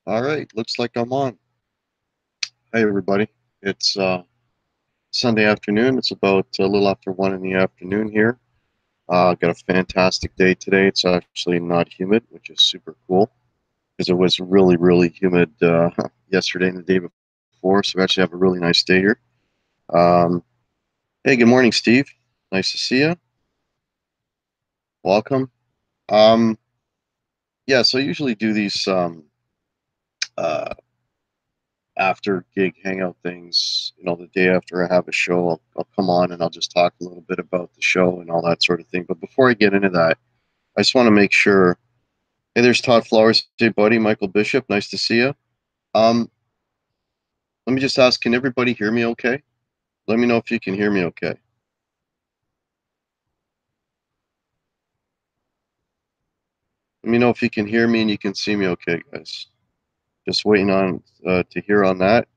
All right, looks like I'm on. Hey, everybody. It's Sunday afternoon. It's about a little after 1 in the afternoon here. Got a fantastic day today. It's actually not humid, which is super cool because it was really, really humid yesterday and the day before. So we actually have a really nice day here. Um, hey, good morning, Steve. Nice to see you. Welcome. Um, yeah, so I usually do these uh, after gig hangout things, the day after I have a show, I'll come on and I'll just talk a little bit about the show and all that sort of thing. But before I get into that, I just want to make sure. Hey, there's Todd Flowers. Hey, buddy, Michael Bishop. Nice to see you. Um, Let me just ask, can everybody hear me okay? Let me know if you can hear me okay. Let me know if you can hear me and you can see me okay, guys. Just waiting on to hear on that.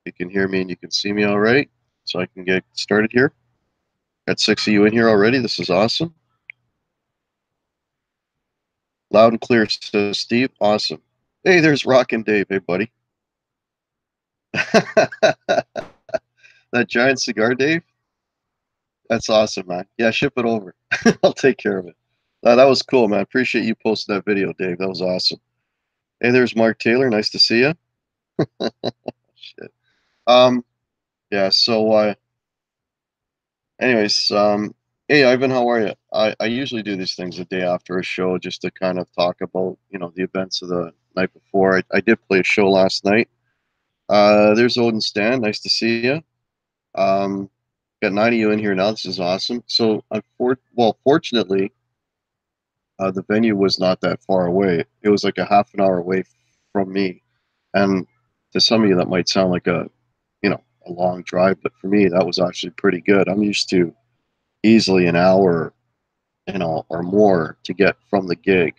You can hear me and you can see me all right. So I can get started here. Got 6 of you in here already. This is awesome. Loud and clear, says Steve. Awesome. Hey, there's Rockin' Dave. Hey, buddy. That giant cigar, Dave? That's awesome, man. Yeah, ship it over. I'll take care of it. That was cool, man. Appreciate you posting that video, Dave. That was awesome. Hey, there's Mark Taylor. Nice to see you. Shit. Um, yeah, so, anyways, hey, Ivan, how are you? I usually do these things the day after a show just to kind of talk about, the events of the night before. I did play a show last night. There's Odin Stan. Nice to see you. Um, got 9 of you in here now. This is awesome. So, fortunately, the venue was not that far away. It was like a half an hour away from me. And to some of you, that might sound like a long drive, but for me, that was actually pretty good. I'm used to easily an hour, or more to get from the gig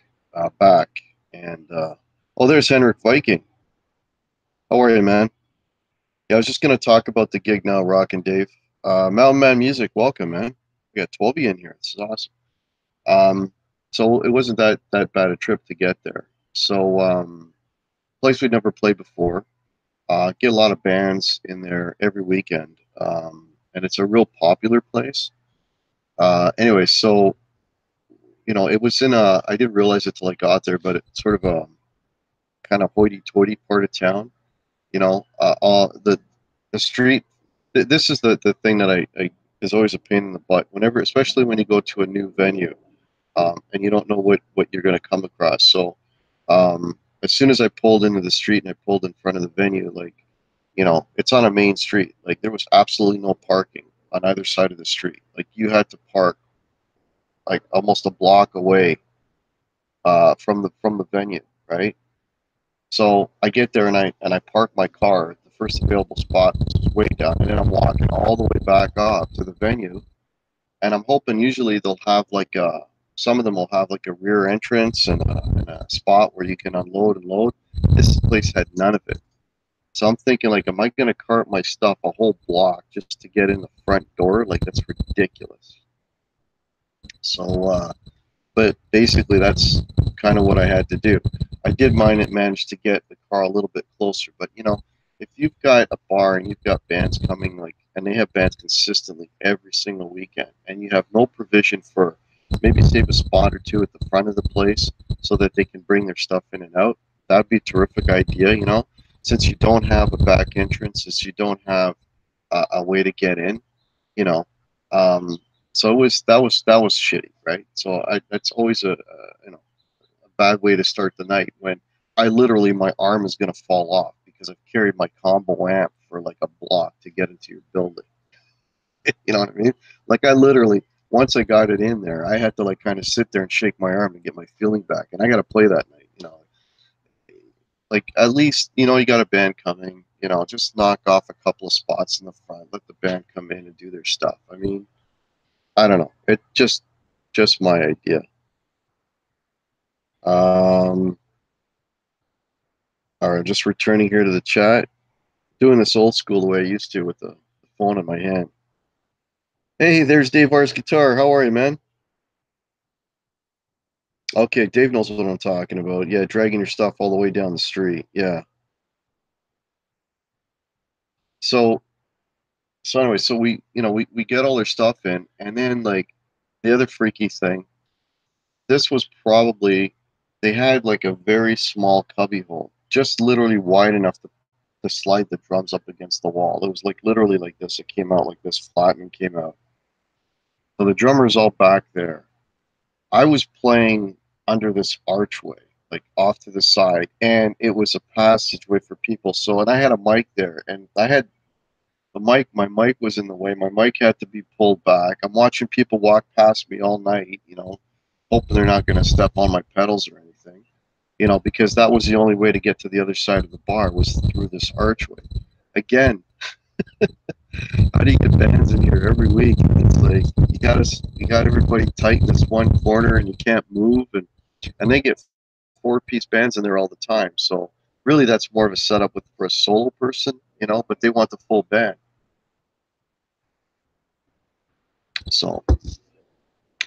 back. And oh, there's Henrik Viking. How are you, man? Yeah, I was just gonna talk about the gig now, Rockin' Dave. Mountain Man Music, welcome, man. We got 12 of you in here. This is awesome. Um, so it wasn't that bad a trip to get there. So place we'd never played before. Get a lot of bands in there every weekend, and it's a real popular place. Anyway, so it was in a. I didn't realize it till I got there, but it's sort of a kind of hoity-toity part of town. All the street. This is the thing that I is always a pain in the butt. Whenever, especially when you go to a new venue, and you don't know what you're going to come across. So as soon as I pulled into the street and I pulled in front of the venue, like, it's on a main street. Like, there was absolutely no parking on either side of the street. Like, you had to park like almost a block away from the venue, right? So I get there and I park my car at the first available spot, which is way down, and then I'm walking all the way back up to the venue, and I'm hoping usually they'll have like some of them will have like a rear entrance and a spot where you can unload and load. This place had none of it. So I'm thinking, like, am I going to cart my stuff a whole block just to get in the front door? Like, that's ridiculous. So, but basically, that's kind of what I had to do. I did manage to get the car a little bit closer, but if you've got a bar and you've got bands coming, like, and they have bands consistently every single weekend, and you have no provision for maybe save a spot or two at the front of the place so that they can bring their stuff in and out, that'd be a terrific idea. Since you don't have a back entrance, since you don't have a way to get in, you know. Um, so that was shitty, right? So that's always a bad way to start the night when I literally my arm is going to fall off because I've carried my combo amp for like a block to get into your building. You know what I mean? Like, I literally, once I got it in there, I had to like kind of sit there and shake my arm and get my feeling back, and I got to play that night. Like, at least you got a band coming. Just knock off a couple of spots in the front, let the band come in and do their stuff. I mean, I don't know. It just my idea. Um, all right, just returning here to the chat, doing this old school the way I used to with the phone in my hand. Hey, there's Dave R's guitar. How are you, man? Okay, Dave knows what I'm talking about. Yeah, dragging your stuff all the way down the street. Yeah. So anyway, so we get all their stuff in, and then like the other freaky thing, this was probably they had like a very small cubby hole, just literally wide enough to slide the drums up against the wall. It was like literally like this. It came out like this, flat, and came out. So the drummer's all back there. I was playing under this archway, like off to the side, and it was a passageway for people. So, and I had a mic there, and I had the mic. My mic was in the way. My mic had to be pulled back. I'm watching people walk past me all night, hoping they're not going to step on my pedals or anything, because that was the only way to get to the other side of the bar was through this archway. Again, how do you get bands in here every week? It's like you got everybody tight in this one corner, and you can't move, and they get four-piece bands in there all the time. So really, that's more of a setup for a solo person, but they want the full band. So,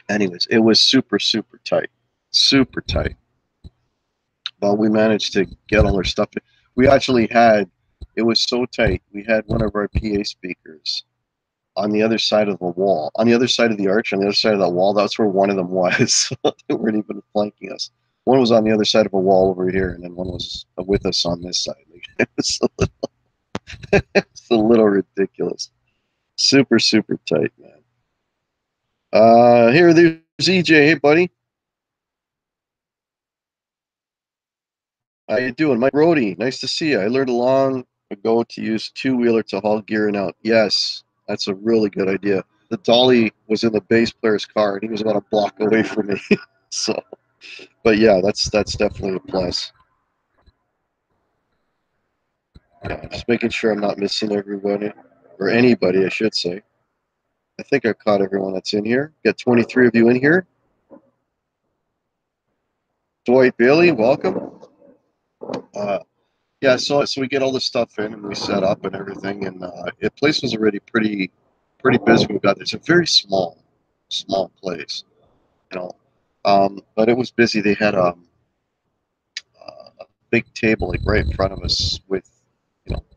anyways, it was super super tight, super tight. But we managed to get all our stuff. We actually had it was so tight. We had one of our PA speakers on the other side of the wall, on the other side of the arch, on the other side of that wall. That's where one of them was. They weren't even flanking us. One was on the other side of a wall over here, and then one was with us on this side. It was it's a little ridiculous. Super, super tight, man. There's EJ. Hey, buddy. How you doing? Mike Brody, nice to see you. I learned long ago to use two-wheeler to haul gear and out. Yes, that's a really good idea. The dolly was in the bass player's car, and he was about a block away from me. So, but yeah, that's definitely a plus. Yeah, just making sure I'm not missing everybody or anybody, I should say. I think I caught everyone that's in here. Got 23 of you in here. Dwight Bailey, welcome. Uh, yeah, so we get all this stuff in and we set up and everything, and the place was already pretty busy when we got there. It's a very small place, you know, but it was busy. They had a big table like right in front of us with,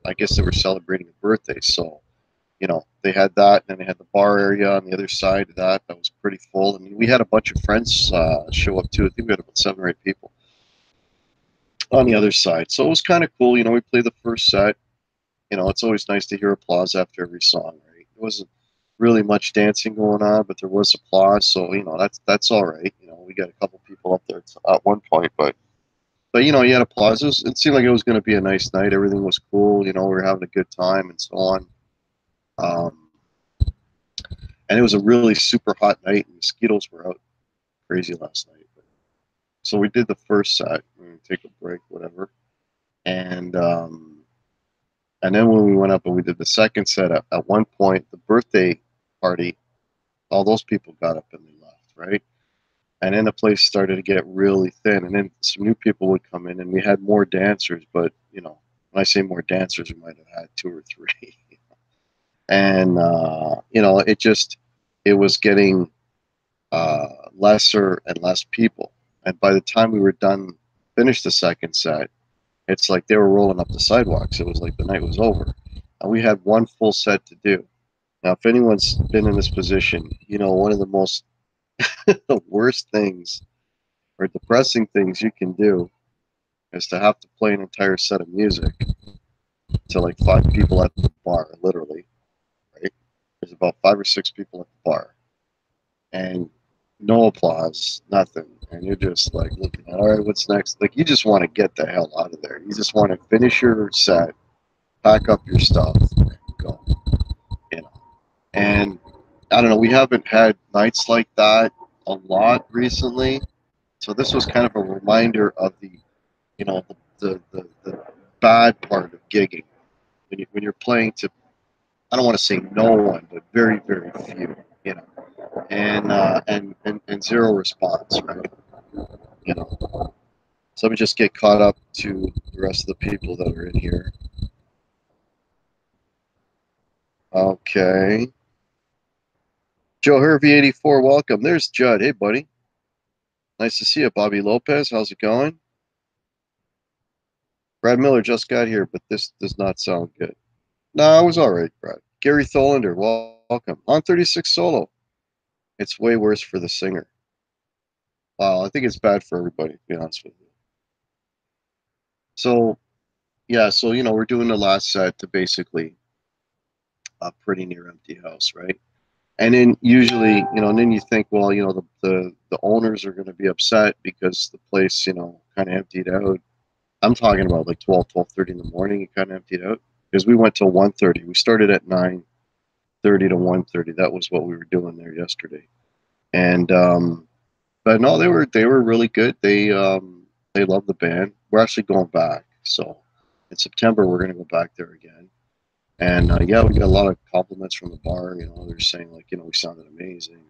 I guess they were celebrating a birthday, so they had that, and then they had the bar area on the other side of that was pretty full. And we had a bunch of friends show up too. I think we had about 7 or 8 people on the other side, so it was kind of cool. We played the first set. It's always nice to hear applause after every song, right? There wasn't really much dancing going on, but there was applause, so that's all right. We got a couple people up there at one point, but you had applause. It seemed like it was going to be a nice night. Everything was cool. We were having a good time and so on. Um, and it was a really super hot night. And mosquitoes were out crazy last night. So we did the first set. We take a break, whatever, and then when we went up and we did the second set, at one point, the birthday party, all those people got up and they left, right? And then the place started to get really thin. And then some new people would come in, and we had more dancers. But, when I say more dancers, we might have had 2 or 3. And, it was getting lesser and less people. And by the time we were done, finished the second set, it's like they were rolling up the sidewalks. It was like the night was over. And we had one full set to do. Now, if anyone's been in this position, one of the most the worst things or depressing things you can do is to have to play an entire set of music to like 5 people at the bar, literally, right? There's about 5 or 6 people at the bar, and no applause, nothing. And you're just like looking at, all right, what's next? Like, you just want to get the hell out of there. You just want to finish your set, pack up your stuff, and go, you know. And I don't know, we haven't had nights like that a lot recently. So this was kind of a reminder of the bad part of gigging when you're playing to, I don't want to say no one, but very very few, and zero response, right? You know, so we just get caught up to the rest of the people that are in here. Okay, Joe Hervey 84, welcome. There's Judd. Hey buddy. Nice to see you, Bobby Lopez. How's it going? Brad Miller just got here, but this does not sound good. No, it was all right, Brad. Gary Tholander, welcome. On 36 solo. It's way worse for the singer. Wow, I think it's bad for everybody, to be honest with you. So, yeah, so, we're doing the last set to basically a pretty near empty house, right? And then usually, and then you think, well, the owners are going to be upset because the place, kind of emptied out. I'm talking about like 12:30 in the morning. It kind of emptied out because we went till 1:30. We started at 9:30 to 1:30. That was what we were doing there yesterday. And but no, they were really good. They love the band. We're actually going back. So in September we're going to go back there again. And yeah, we got a lot of compliments from the bar. They're saying like, we sounded amazing.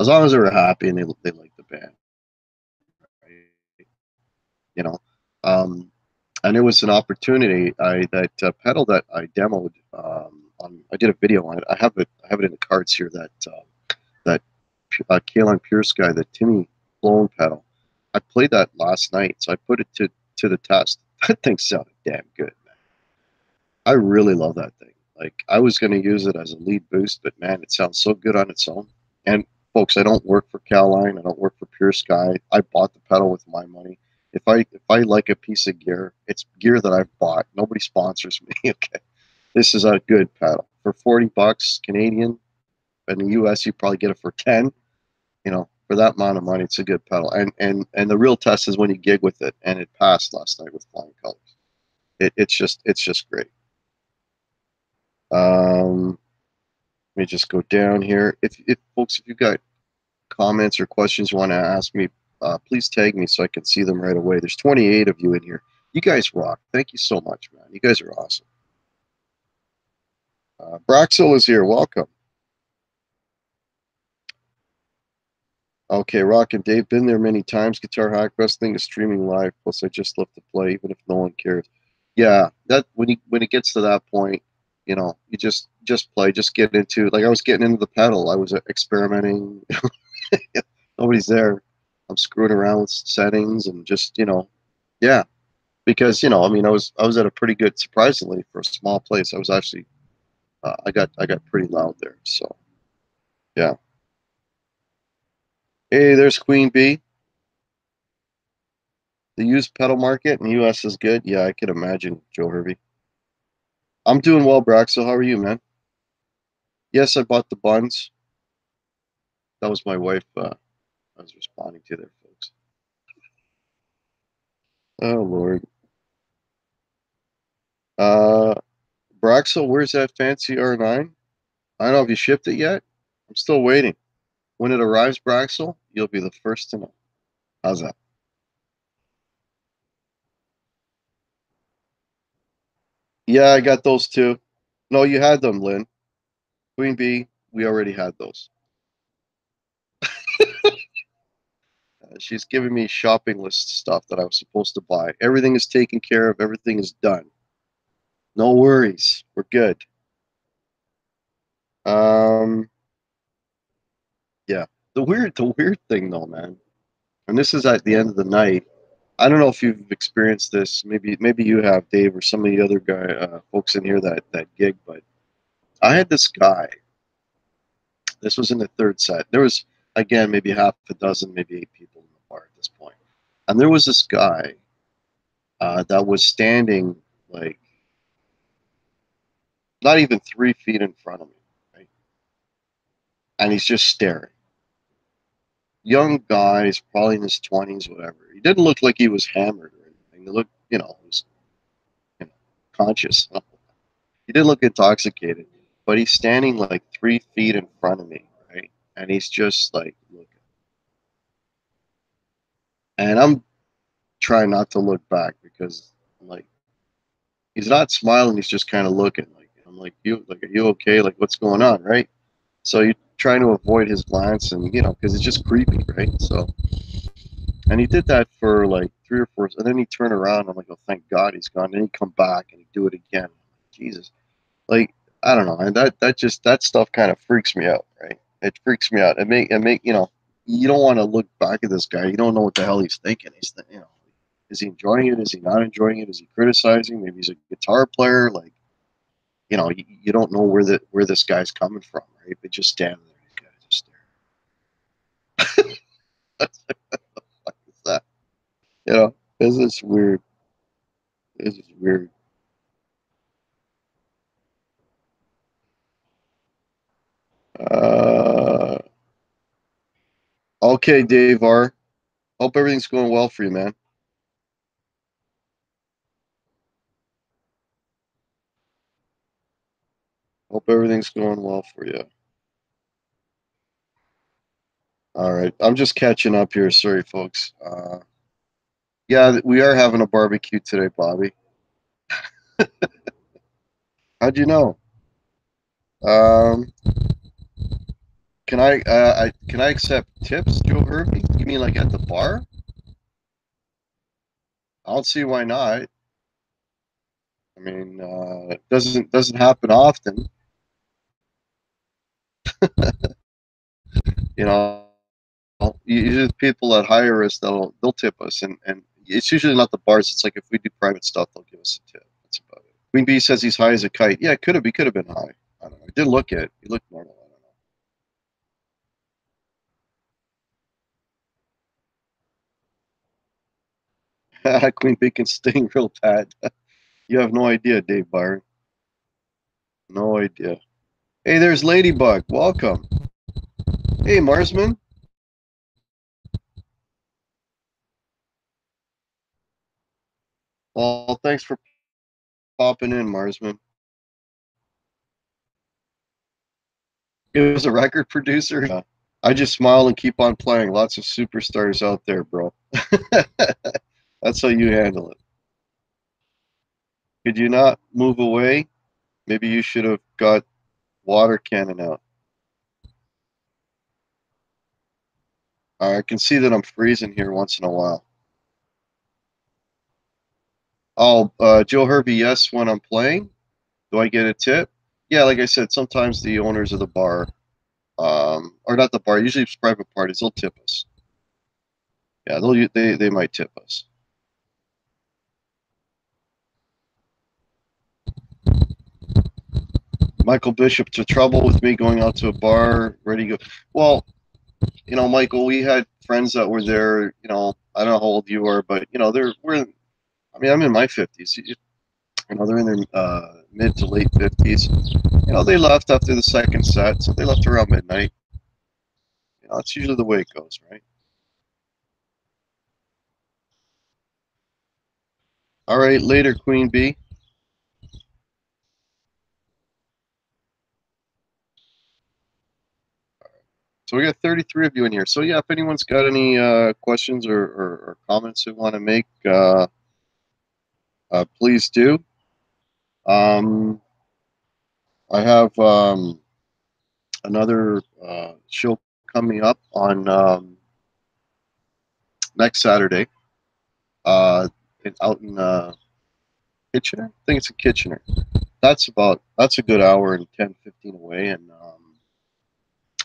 As long as they were happy and they liked the band, right? You know, um, and it was an opportunity. That pedal that I demoed. I did a video on it. I have it. I have it in the cards here. That Kailyn Pure Sky, the Timmy blown pedal. I played that last night, so I put it to the test. That thing sounded damn good, man. I really love that thing. Like I was going to use it as a lead boost, but man, it sounds so good on its own. And folks, I don't work for Kailyn. I don't work for Pure Sky. I bought the pedal with my money. If I like a piece of gear, it's gear that I've bought. Nobody sponsors me. Okay, this is a good pedal for $40 Canadian. In the U.S., you probably get it for 10. For that amount of money, it's a good pedal. And the real test is when you gig with it, and it passed last night with flying colors. It's just great. Let me just go down here. If folks, if you've got comments or questions you want to ask me, please tag me so I can see them right away. There's 28 of you in here. You guys rock. Thank you so much, man. You guys are awesome. Braxel is here. Welcome. Okay, Rock and Dave, been there many times. Guitar Hack, best thing is streaming live. Plus, I just love to play, even if no one cares. Yeah, that when it gets to that point, you just play, just get into. Like I was getting into the pedal, I was experimenting. Nobody's there. I'm screwing around with settings and just yeah, because I mean, I was at a pretty good, surprisingly for a small place. I was actually I got pretty loud there. So yeah. Hey, there's Queen Bee. The used pedal market in the U.S. is good. Yeah, I could imagine, Joe Hervey. I'm doing well, Braxel. How are you, man? Yes, I bought the buns. That was my wife. I was responding to there, folks. Oh Lord. Uh, Braxel, where's that fancy R9? I don't know if you shipped it yet. I'm still waiting. When it arrives, Braxel, you'll be the first to know. How's that? Yeah, I got those too. No, you had them, Lynn. Queen Bee, we already had those. She's giving me shopping list stuff that I was supposed to buy. Everything is taken care of. Everything is done. No worries. We're good. Um, yeah. The weird thing though, man, and this is at the end of the night. I don't know if you've experienced this. Maybe you have, Dave, or some of the other folks in here that gig. But I had this guy. This was in the third set. There was again maybe half a dozen, maybe 8 people in the bar at this point, and there was this guy that was standing like not even 3 feet in front of me, right? And he's just staring. Young guy, he's probably in his 20s, whatever. He didn't look like he was hammered or anything. He looked, he was you know, conscious. He didn't look intoxicated, but he's standing like 3 feet in front of me, right? And he's just like looking. And I'm trying not to look back because I'm like, he's not smiling. He's just kind of looking. Like I'm like, are you okay? Like, what's going on, right? So you're trying to avoid his glance, and because it's just creepy, right? So, and he did that for like 3 or 4, and then he turned around. I'm like, oh, thank God he's gone. Then he come back and he do it again. Jesus, like I don't know, and that stuff kind of freaks me out, right? It freaks me out. It make you don't want to look back at this guy. You don't know what the hell he's thinking. Is he enjoying it? Is he not enjoying it? Is he criticizing? Maybe he's a guitar player. Like, you don't know where this guy's coming from, right? But just stand there, you gotta just stare. What the fuck is that? This is weird. This is weird. Uh, okay, Dave R. Hope everything's going well for you, man. Hope everything's going well for you. All right, I'm just catching up here. Sorry, folks. Yeah, we are having a barbecue today, Bobby. How'd you know? Um, can I accept tips, Joe Hervey? You mean like at the bar? I don't see why not. I mean, it doesn't happen often. You know, usually people that hire us, they'll tip us, and it's usually not the bars. It's like if we do private stuff, they'll give us a tip. That's about it. Queen Bee says he's high as a kite. Yeah, it could have. He could have been high. I don't know. I didn't look at it. He looked normal. I don't know. Queen Bee can sting real bad. You have no idea, Dave Byron. No idea. Hey, there's Ladybug. Welcome. Hey, Marsman. Well, thanks for popping in, Marsman. He was a record producer. Yeah. I just smile and keep on playing. Lots of superstars out there, bro. That's how you handle it. Could you not move away? Maybe you should have got water cannon out. I can see that I'm freezing here once in a while. Oh, Joe Herbie, yes, when I'm playing, do I get a tip? Yeah, like I said, sometimes the owners of the bar, or not the bar, usually it's private parties, they'll tip us. Yeah, they might tip us. Michael Bishop, to trouble with me going out to a bar, ready to go. Well, Michael, we had friends that were there. I don't know how old you are, but I'm in my 50s. They're in their mid to late 50s. They left after the second set, so they left around midnight. That's usually the way it goes, right? All right, later, Queen Bee. So we got 33 of you in here. So yeah, if anyone's got any questions or comments they want to make, please do. I have another show coming up on next Saturday out in Kitchener. I think it's in Kitchener. That's a good hour and 10-15 away, and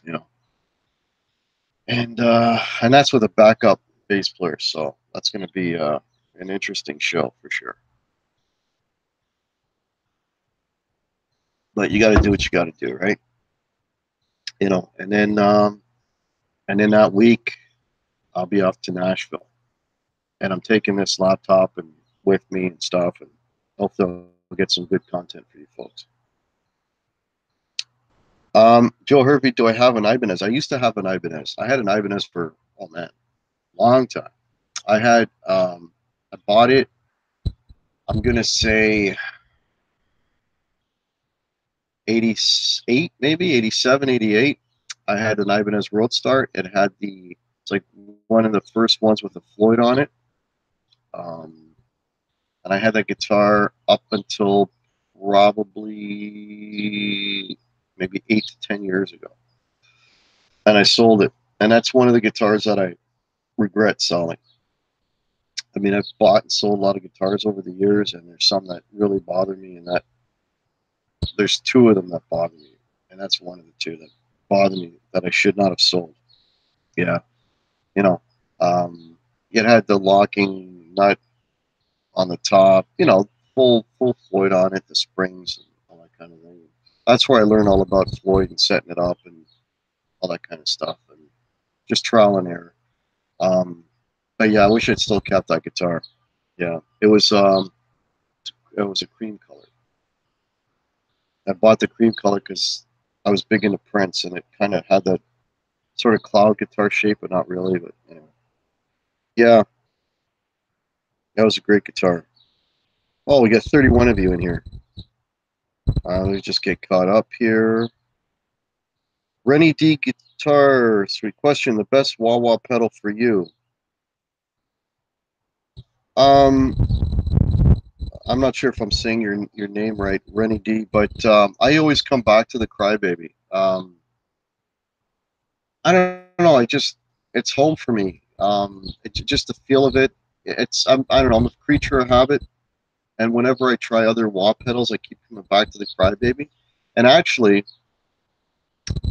you know, and that's with a backup bass player. So that's going to be an interesting show for sure. But you got to do what you got to do, right? And then that week I'll be off to Nashville, and I'm taking this laptop and with me and stuff, and hopefully I'll get some good content for you folks. Joe Hervey, do I have an Ibanez? I used to have an Ibanez. I had an Ibanez for, oh man, long time. I bought it, I'm going to say 88, maybe 87, 88. I had an Ibanez Roadstar. It's like one of the first ones with a Floyd on it. And I had that guitar up until probably maybe 8 to 10 years ago. And I sold it. And that's one of the guitars that I regret selling. I mean, I've bought and sold a lot of guitars over the years, and there's some that really bother me, and that there's two of them that bother me, and that's one of the two that bother me that I should not have sold. Yeah. You know, it had the locking nut on the top. You know, full Floyd on it, the springs and all that kind of thing. That's where I learned all about Floyd and setting it up and all that kind of stuff, and just trial and error. But yeah, I wish I'd still kept that guitar. Yeah, it was a cream color. I bought the cream color because I was big into Prince, and it kind of had that sort of cloud guitar shape, but not really. But anyway. Yeah, that was a great guitar. Oh, we got 31 of you in here. Let me just get caught up here. Rennie D Guitars, sweet question. The best wah wah pedal for you? Um, I'm not sure if I'm saying your name right, Rennie D, but I always come back to the Crybaby. I don't know. It's home for me. It's just the feel of it. I don't know. I'm a creature of habit, and whenever I try other wah pedals, I keep coming back to the Crybaby. And actually,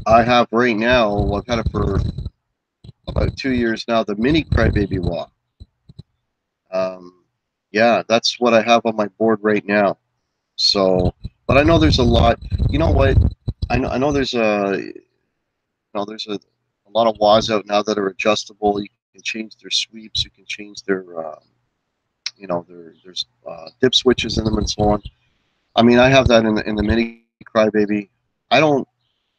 I have right now. Well, I've had it for about 2 years now. The mini Crybaby wah. Yeah, that's what I have on my board right now. So, but I know there's a lot. You know what? I know there's a lot of wahs out now that are adjustable. You can change their sweeps. You can change their there's dip switches in them and so on. I mean, I have that in the mini Crybaby. I don't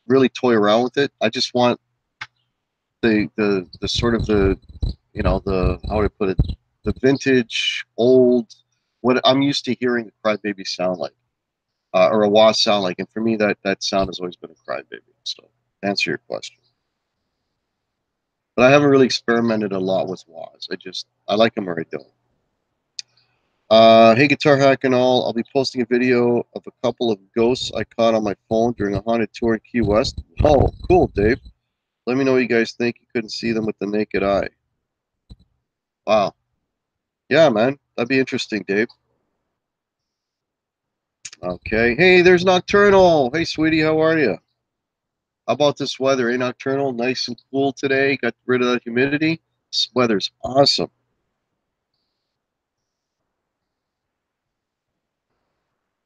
really toy around with it. I just want the sort of the how would I put it, the vintage old, what I'm used to hearing the Crybaby sound like, or a wah sound like, and for me that sound has always been a Crybaby. So to answer your question, but I haven't really experimented a lot with wahs. I like them where I don't. Hey, Guitar Hack and all. I'll be posting a video of a couple of ghosts I caught on my phone during a haunted tour in Key West. Oh, cool, Dave. Let me know what you guys think. You couldn't see them with the naked eye. Wow. Yeah, man. That'd be interesting, Dave. Okay. Hey, there's Nocturnal. Hey, sweetie. How are you? How about this weather? Hey, Nocturnal. Nice and cool today. Got rid of that humidity. This weather's awesome.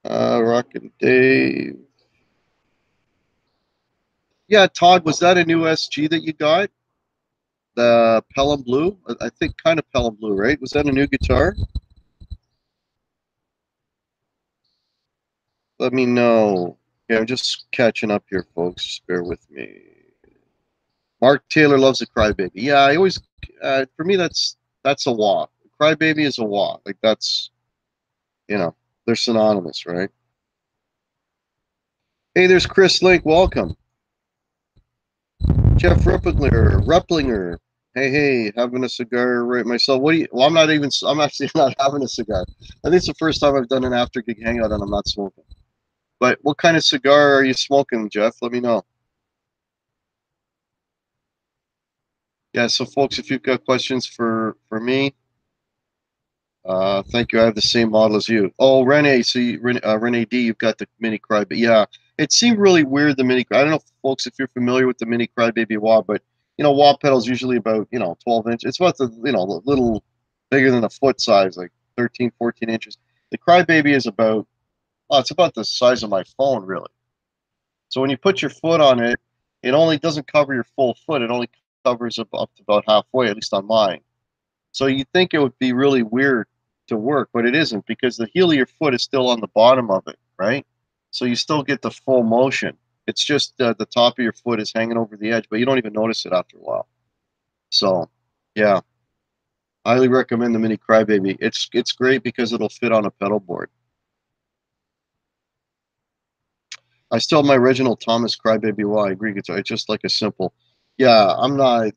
Rockin' Dave. Yeah, Todd, was that a new SG that you got? The Pelham Blue? I think kind of Pelham Blue, right? Was that a new guitar? Let me know. Yeah, I'm just catching up here, folks. Just bear with me. Mark Taylor loves a Crybaby. Yeah, I always, for me, that's a wah. Crybaby is a wah. Like that's, they're synonymous, right? Hey, there's Chris Link. Welcome. Jeff Replinger. Hey, having a cigar right myself. What do you? Well, I'm actually not having a cigar. I think it's the first time I've done an after gig hangout and I'm not smoking. But what kind of cigar are you smoking, Jeff? Let me know. Yeah, so folks, if you've got questions for me, thank you. I have the same model as you. Oh, Renee, so Renee D, you've got the mini cry, but yeah, it seemed really weird. The mini, I don't know, folks, if you're familiar with the mini Crybaby wah, but wah pedal's usually about 12 inches. It's about a little bigger than a foot size, like 13, 14 inches. The Crybaby is about, well, it's about the size of my phone, really. So when you put your foot on it, it only doesn't cover your full foot. It only covers up to about halfway, at least on mine. So you think it would be really weird to work, but it isn't because the heel of your foot is still on the bottom of it, right? So you still get the full motion. It's just the top of your foot is hanging over the edge, but you don't even notice it after a while. So, yeah, highly recommend the Mini Crybaby. It's great because it'll fit on a pedal board. I still have my original Thomas Crybaby wah. I agree. It's just like a simple. Yeah, I'm not.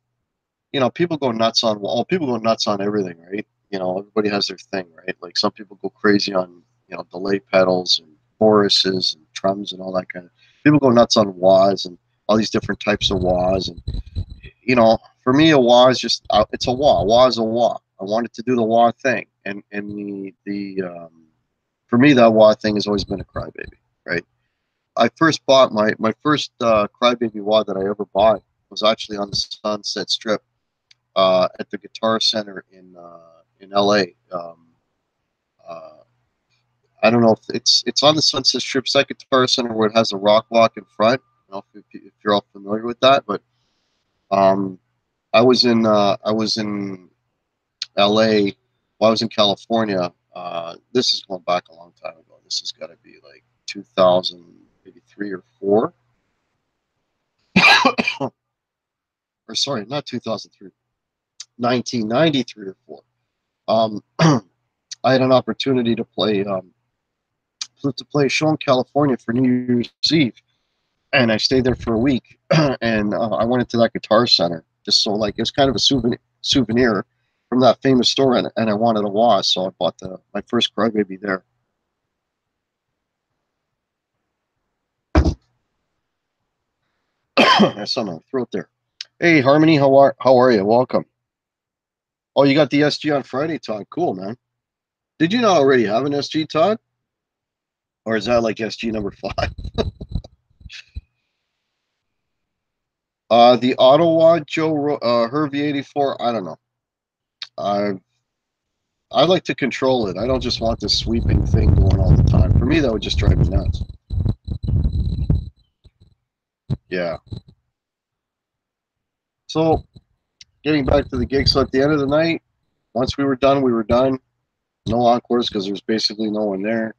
People go nuts on people go nuts on everything, right? Everybody has their thing, right? Like some people go crazy on, delay pedals and choruses and drums and all that kind of. People go nuts on wahs and all these different types of wahs, and for me, a wah is just it's a wah. A wah is a wah. I wanted to do the wah thing, and for me, that wah thing has always been a Crybaby, right? I first bought my first Crybaby wah that I ever bought was actually on the Sunset Strip. at the Guitar Center in LA. Uh, I don't know if it's on the Sunset Strip, that Guitar Center where it has a rock walk in front. I don't know if you're all familiar with that, but um, I was in LA. Well, I was in California. This is going back a long time ago. This has got to be like 2000, maybe 3 or 4, or sorry, not 2003, 1993 or 4. I had an opportunity to play a show in California for New Year's Eve, and I stayed there for a week. And I went into that Guitar Center just so like it was kind of a souvenir from that famous store, and I wanted a wah, so I bought my first Crybaby there. There's something on my throat there. Hey Harmony, how are you? Welcome. Oh, you got the SG on Friday, Todd. Cool, man. Did you not already have an SG, Todd? Or is that like SG number 5? The Ottawa Joe Hervey 84. I don't know. I I like to control it. I don't just want this sweeping thing going all the time. For me, that would just drive me nuts. Yeah. So getting back to the gig. So at the end of the night, once we were done, we were done. No encores because there's basically no one there.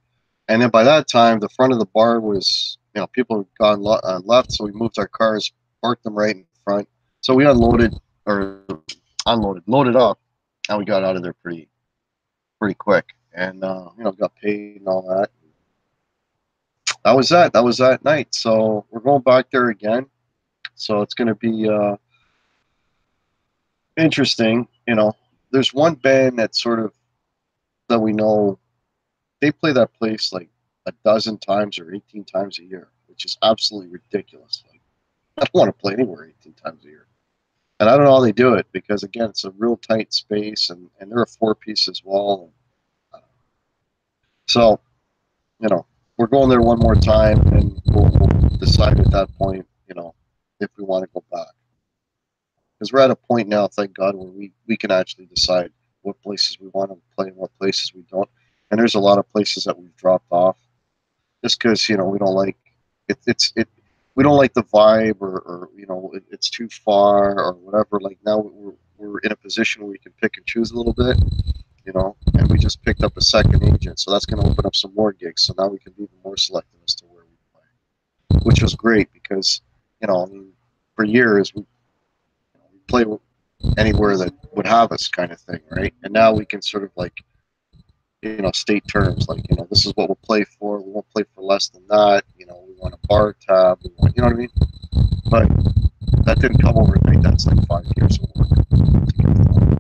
And then by that time, the front of the bar was, people had gone left. So we moved our cars, parked them right in front. So we loaded up, and we got out of there pretty quick. And got paid and all that. That was that. That was that night. So we're going back there again. So it's going to be interesting. There's one band that we know. They play that place like a dozen times or 18 times a year, which is absolutely ridiculous. Like, I don't want to play anywhere 18 times a year. And I don't know how they do it because, again, it's a real tight space, and they're a 4-piece as well. So, we're going there one more time, and we'll decide at that point, if we want to go back. Because we're at a point now, thank God, where we can actually decide what places we want to play and what places we don't. And there's a lot of places that we've dropped off just because we don't like it. We don't like the vibe, or it's too far or whatever. Like now we're in a position where we can pick and choose a little bit, and we just picked up a second agent, so that's going to open up some more gigs. So now we can be even more selective as to where we play, which was great because for years we play anywhere that would have us, kind of thing, right? And now we can sort of like state terms, like this is what we'll play for. We won't play for less than that. We want a bar tab. We want, you know what I mean? But that didn't come overnight. That's like 5 years of work to get to that.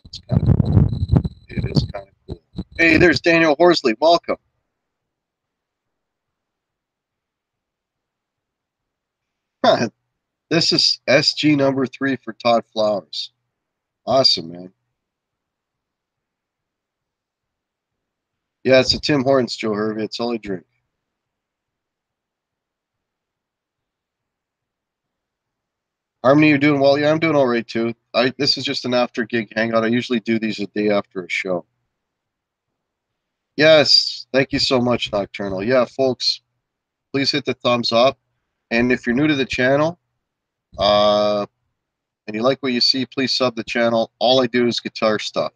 It's kind of cool. It is kind of cool. Hey, there's Daniel Horsley. Welcome. This is SG number 3 for Todd Flowers. Awesome, man. Yeah, it's a Tim Hortons, Joe Hervey. It's all I drink. Harmony, you're doing well. Yeah, I'm doing all right too. This is just an after gig hangout. I usually do these a day after a show. Yes, thank you so much, Nocturnal. Yeah, folks, please hit the thumbs up. And if you're new to the channel, and you like what you see, please sub the channel. All I do is guitar stuff.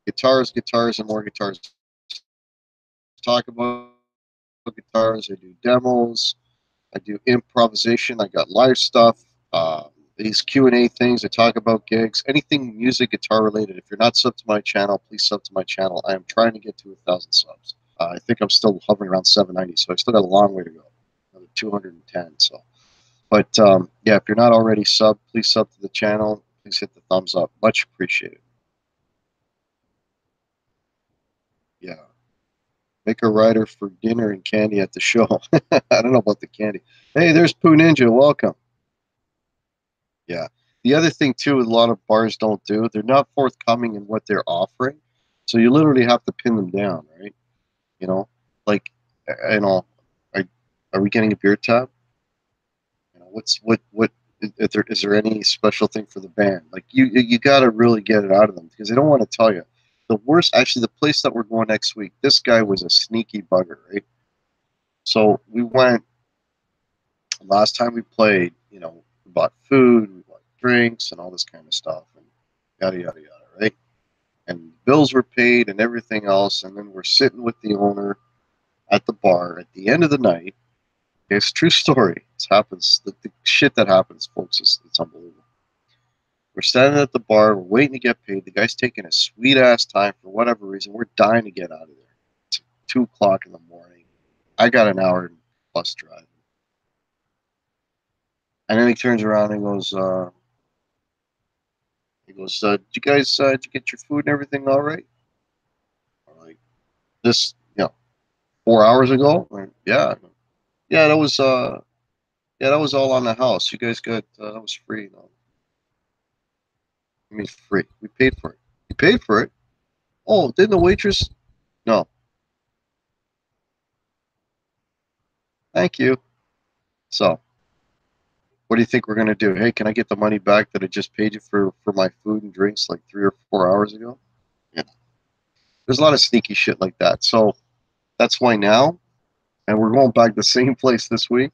Guitars, and more guitars. Talk about guitars. I do demos. I do improvisation. I got live stuff. These Q&A things. I talk about gigs. Anything music, guitar related. If you're not subbed to my channel, please sub to my channel. I am trying to get to 1,000 subs. I think I'm still hovering around 790, so I still got a long way to go. Another 210. So, but yeah, if you're not already subbed, please sub to the channel. Please hit the thumbs up. Much appreciated. Yeah. Make a rider for dinner and candy at the show. I don't know about the candy. Hey, there's Poo Ninja. Welcome. Yeah. The other thing too, a lot of bars don't do, they're not forthcoming in what they're offering. So you literally have to pin them down, right? Like, are we getting a beer tab? What is there any special thing for the band? Like you got to really get it out of them because they don't want to tell you. The worst, actually, the place that we're going next week. This guy was a sneaky bugger, right? So we went last time we played. You know, we bought food, we bought drinks, and all this kind of stuff, and yada yada yada, right? And bills were paid and everything else, and then we're sitting with the owner at the bar at the end of the night. It's a true story. It happens. The shit that happens, folks, it's unbelievable. We're standing at the bar. We're waiting to get paid. The guy's taking a sweet ass time for whatever reason. We're dying to get out of there. It's 2 o'clock in the morning. I got an hour plus drive. And then he turns around and goes, did you guys, did you get your food and everything all right? I'm like, this, 4 hours ago? Like, yeah. Yeah, that was all on the house. You guys got, that was free. No. I mean, free. We paid for it. You paid for it? Oh, didn't the waitress? No. Thank you. So, what do you think we're going to do? Hey, can I get the money back that I just paid you for my food and drinks like 3 or 4 hours ago? Yeah. There's a lot of sneaky shit like that. So that's why now, and we're going back to the same place this week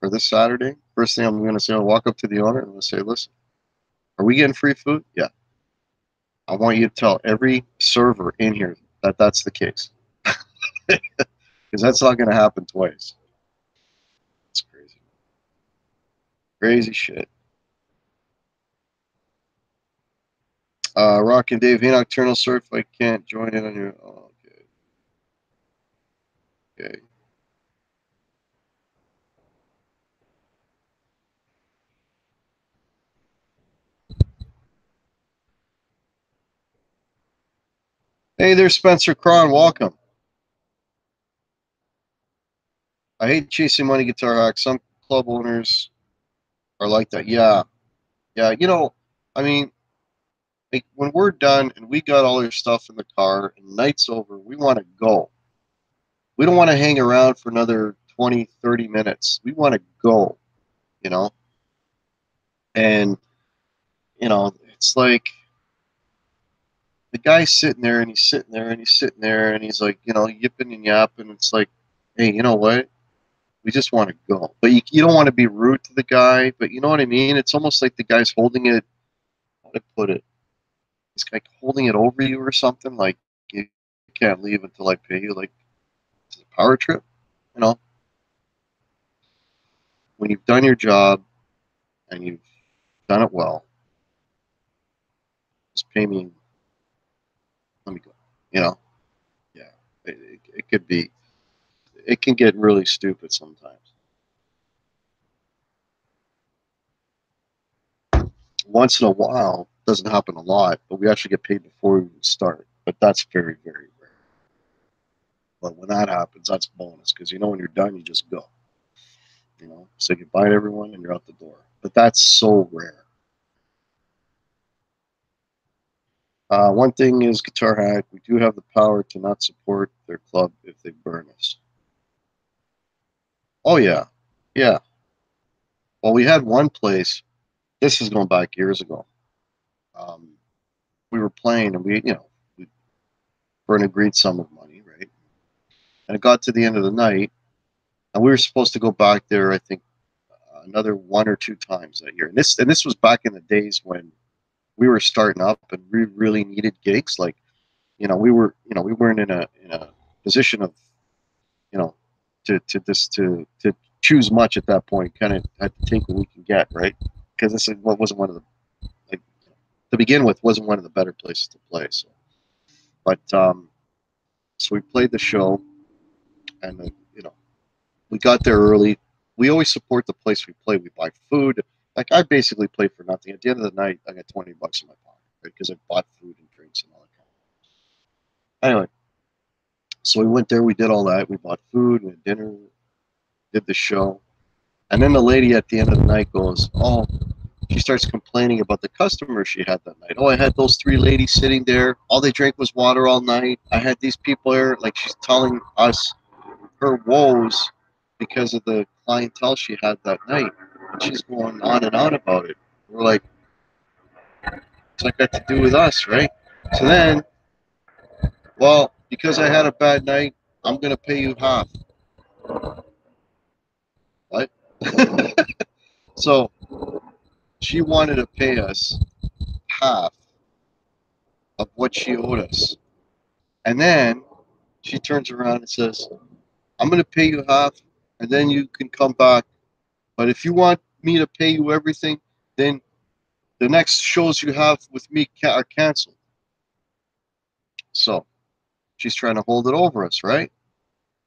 or this Saturday. First thing I'm going to say, I'll walk up to the owner and I'm going to say, listen, are we getting free food? Yeah. I want you to tell every server in here that that's the case. Because that's not going to happen twice. It's crazy. Crazy shit. Rock and Dave, hey, Nocturnal, sorry if I can't join in on your. Oh, okay. Okay. Hey there, Spencer Cron. Welcome. I hate chasing money guitar hacks. Some club owners are like that. Yeah. Yeah. I mean, like when we're done and we got all our stuff in the car and night's over, we want to go. We don't want to hang around for another 20, 30 minutes. We want to go, you know? And, it's like the guy's sitting there and he's sitting there and he's sitting there and he's like, yipping and yapping. It's like, hey, you know what? We just want to go. But you don't want to be rude to the guy, but you know what I mean? It's almost like the guy's holding it, how to put it? He's like holding it over you or something. Like, you can't leave until I pay you. Like, it's a power trip. You know, when you've done your job and you've done it well, just pay me. Let me go. You know? Yeah. It could be, it can get really stupid sometimes. Once in a while, doesn't happen a lot, but we actually get paid before we even start. But that's very, very rare. But when that happens, that's bonus because when you're done, you just go. Say goodbye to everyone and you're out the door. But that's so rare. One thing is Guitar Hack. We do have the power to not support their club if they burn us. Oh yeah, yeah. Well, we had one place. This is going back years ago. We were playing and we for an agreed sum of money, right? And it got to the end of the night, and we were supposed to go back there. I think another 1 or 2 times that year. And this was back in the days when we were starting up and we really needed gigs. Like, we weren't in a position of, to choose much at that point. Kind of had to take what we can get, right? Because this is what wasn't one of the, like, to begin with, wasn't one of the better places to play. So, but so we played the show, and we got there early. We always support the place we play. We buy food. Like, I basically play for nothing. At the end of the night, I got $20 in my pocket, right? Because I bought food and drinks and all that kind of. Anyway, so we went there. We did all that. We bought food, we had dinner, did the show, and then the lady at the end of the night goes, "Oh," she starts complaining about the customers she had that night. "Oh, I had those 3 ladies sitting there. All they drank was water all night. I had these people there." Like, she's telling us her woes because of the clientele she had that night. She's going on and on about it. We're like, what's that got to do with us, right? So then, well, because I had a bad night, I'm going to pay you half. What? So she wanted to pay us half of what she owed us. And then she turns around and says, I'm going to pay you half, and then you can come back. But if you want me to pay you everything, then the next shows you have with me are canceled. So she's trying to hold it over us, right?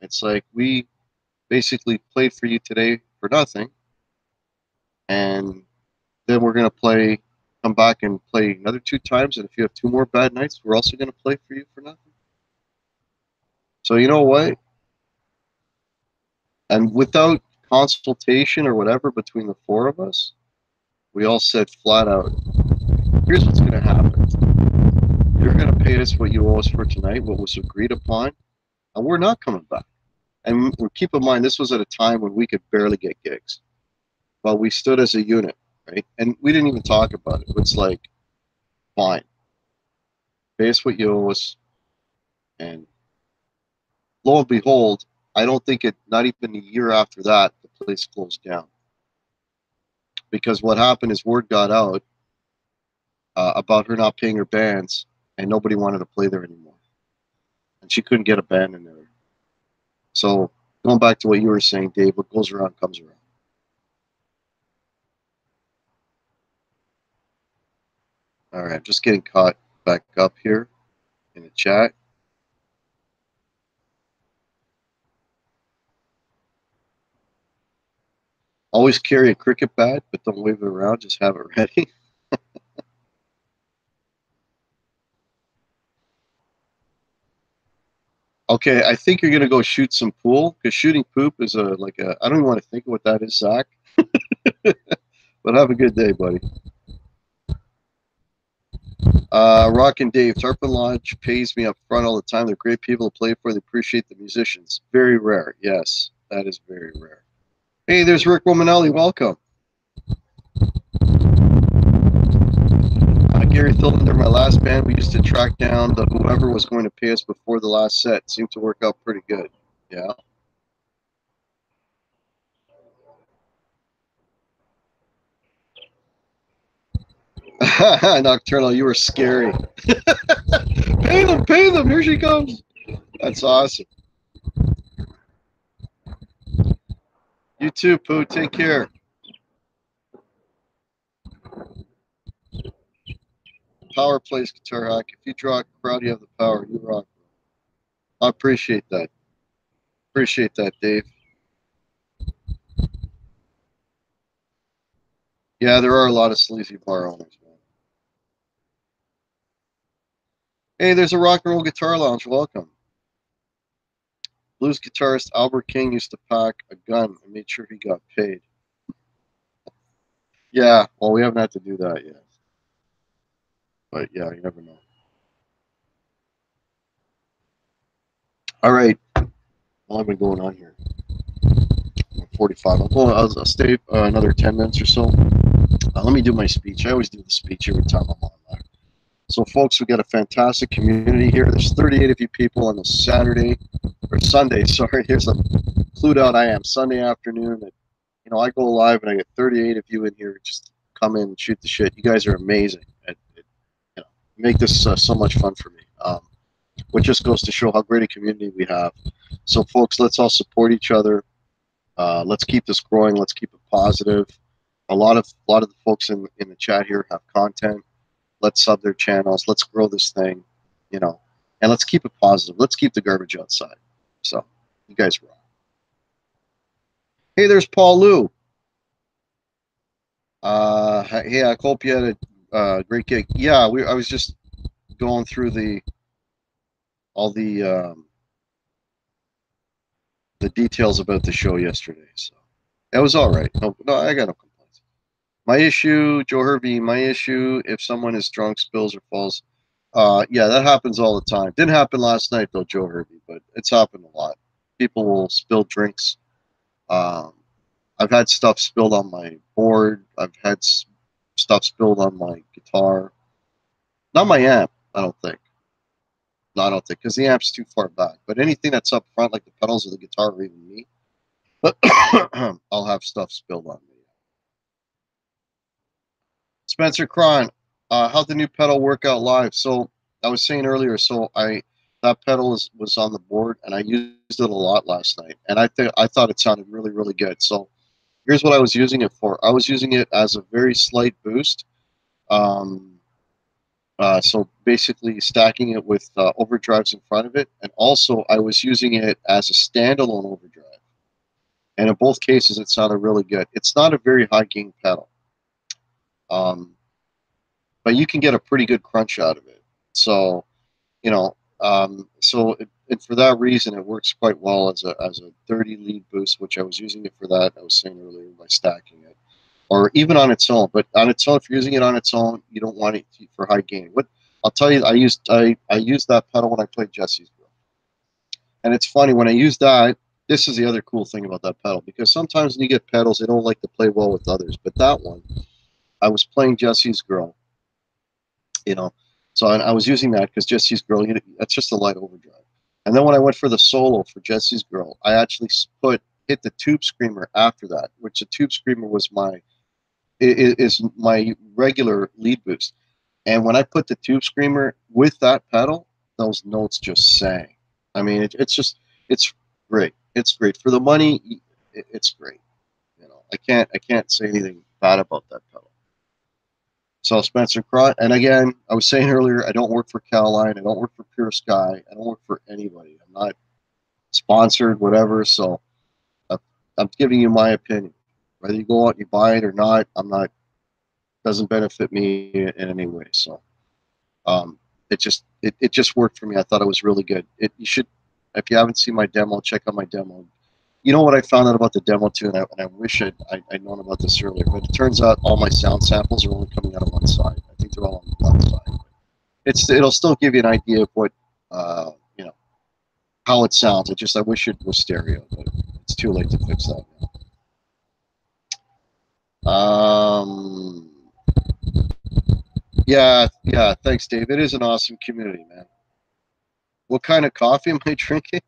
It's like we basically played for you today for nothing, and then we're going to come back and play another 2 times, and if you have 2 more bad nights, we're also going to play for you for nothing. So you know what? And without consultation or whatever between the 4 of us, we all said flat out, here's what's going to happen. You're going to pay us what you owe us for tonight, what was agreed upon, and we're not coming back. And keep in mind, this was at a time when we could barely get gigs. But we stood as a unit, right? And we didn't even talk about it. It's like, fine. Pay us what you owe us. And lo and behold, I don't think not even a year after that, the place closed down. Because what happened is word got out about her not paying her bands, and nobody wanted to play there anymore. And she couldn't get a band in there. So going back to what you were saying, Dave, what goes around comes around. All right, I'm just getting caught back up here in the chat. Always carry a cricket bat, but don't wave it around. Just have it ready. Okay, I think you're gonna go shoot some pool because shooting poop is I don't even want to think of what that is, Zach. But have a good day, buddy. Rock and Dave, Tarpon Lodge pays me up front all the time. They're great people to play for. They appreciate the musicians. Very rare. Yes, that is very rare. Hey, there's Rick Romanelli. Welcome. Gary Thillinder, my last band, we used to track down whoever was going to pay us before the last set. Seemed to work out pretty good. Yeah. Nocturnal, you were scary. Pay them, here she comes. That's awesome. You too, Pooh, take care. Power plays guitar hack. If you draw a crowd, you have the power. You rock. I appreciate that. Appreciate that, Dave. Yeah, there are a lot of sleazy bar owners, man. Hey, there's a rock and roll guitar lounge. Welcome. Blues guitarist Albert King used to pack a gun and made sure he got paid. Yeah, well, we haven't had to do that yet. But yeah, you never know. All right. Well, I've been going on here. 45. I'll stay another 10 minutes or so. Let me do my speech. I always do the speech every time I'm on there. So, folks, we got a fantastic community here. There's 38 of you people on this Sunday. Sorry, here's a clued out I am. Sunday afternoon. And, I go live and I get 38 of you in here. Just come in and shoot the shit. You guys are amazing. Make this so much fun for me. Which just goes to show how great a community we have. So, folks, let's all support each other. Let's keep this growing. Let's keep it positive. A lot of the folks in the chat here have content. Let's sub their channels. Let's grow this thing, and let's keep it positive. Let's keep the garbage outside. So, you guys rock. Hey, there's Paul Lou. Hey, I hope you had a great gig. Yeah, I was just going through all the details about the show yesterday. So it was all right. No, I got no complaints. My issue, Joe Hervey, if someone is drunk, spills, or falls, yeah, that happens all the time. Didn't happen last night, though, Joe Hervey, but it's happened a lot. People will spill drinks. I I've had stuff spilled on my board. I've had stuff spilled on my guitar. Not my amp, I don't think. No, I don't think, because the amp's too far back. But anything that's up front, like the pedals of the guitar or even me, I'll have stuff spilled on me. Spencer Cron, how'd the new pedal work out live? So I was saying earlier, that pedal was on the board, and I used it a lot last night, and I thought it sounded really, really good. So here's what I was using it for. I was using it as a very slight boost. So basically stacking it with overdrives in front of it, and also I was using it as a standalone overdrive. And in both cases, it sounded really good. It's not a very high gain pedal, but you can get a pretty good crunch out of it. So, and for that reason, it works quite well as a 30 lead boost, which I was using it for that. I was saying earlier by stacking it, or even on its own. But on its own, if you're using it on its own, you don't want it for high gain. What I'll tell you, I used that pedal when I played Jesse's Grill, and it's funny when I use that. This is the other cool thing about that pedal, because sometimes when you get pedals, they don't like to play well with others. But that one, I was playing Jesse's Girl, so I was using that because Jesse's Girl, that's just a light overdrive. And then when I went for the solo for Jesse's Girl, I actually hit the Tube Screamer after that, which the Tube Screamer is my regular lead boost. And when I put the Tube Screamer with that pedal, those notes just sang. I mean, it's great. It's great for the money. It's great. I can't say anything bad about that pedal. So Spencer Crott, and again, I was saying earlier, I don't work for Kailyn. I don't work for Pure Sky. I don't work for anybody. I'm not sponsored, whatever. So I'm giving you my opinion. Whether you go out and you buy it or not, doesn't benefit me in any way. So it just worked for me. I thought it was really good. You should, if you haven't seen my demo, check out my demo. You know what I found out about the demo too, and I wish I'd known about this earlier, but it turns out all my sound samples are only coming out of one side. I think they're all on one side. It'll still give you an idea of what how it sounds. I wish it was stereo, but it's too late to fix that now. Yeah, thanks, Dave. It is an awesome community, man. What kind of coffee am I drinking?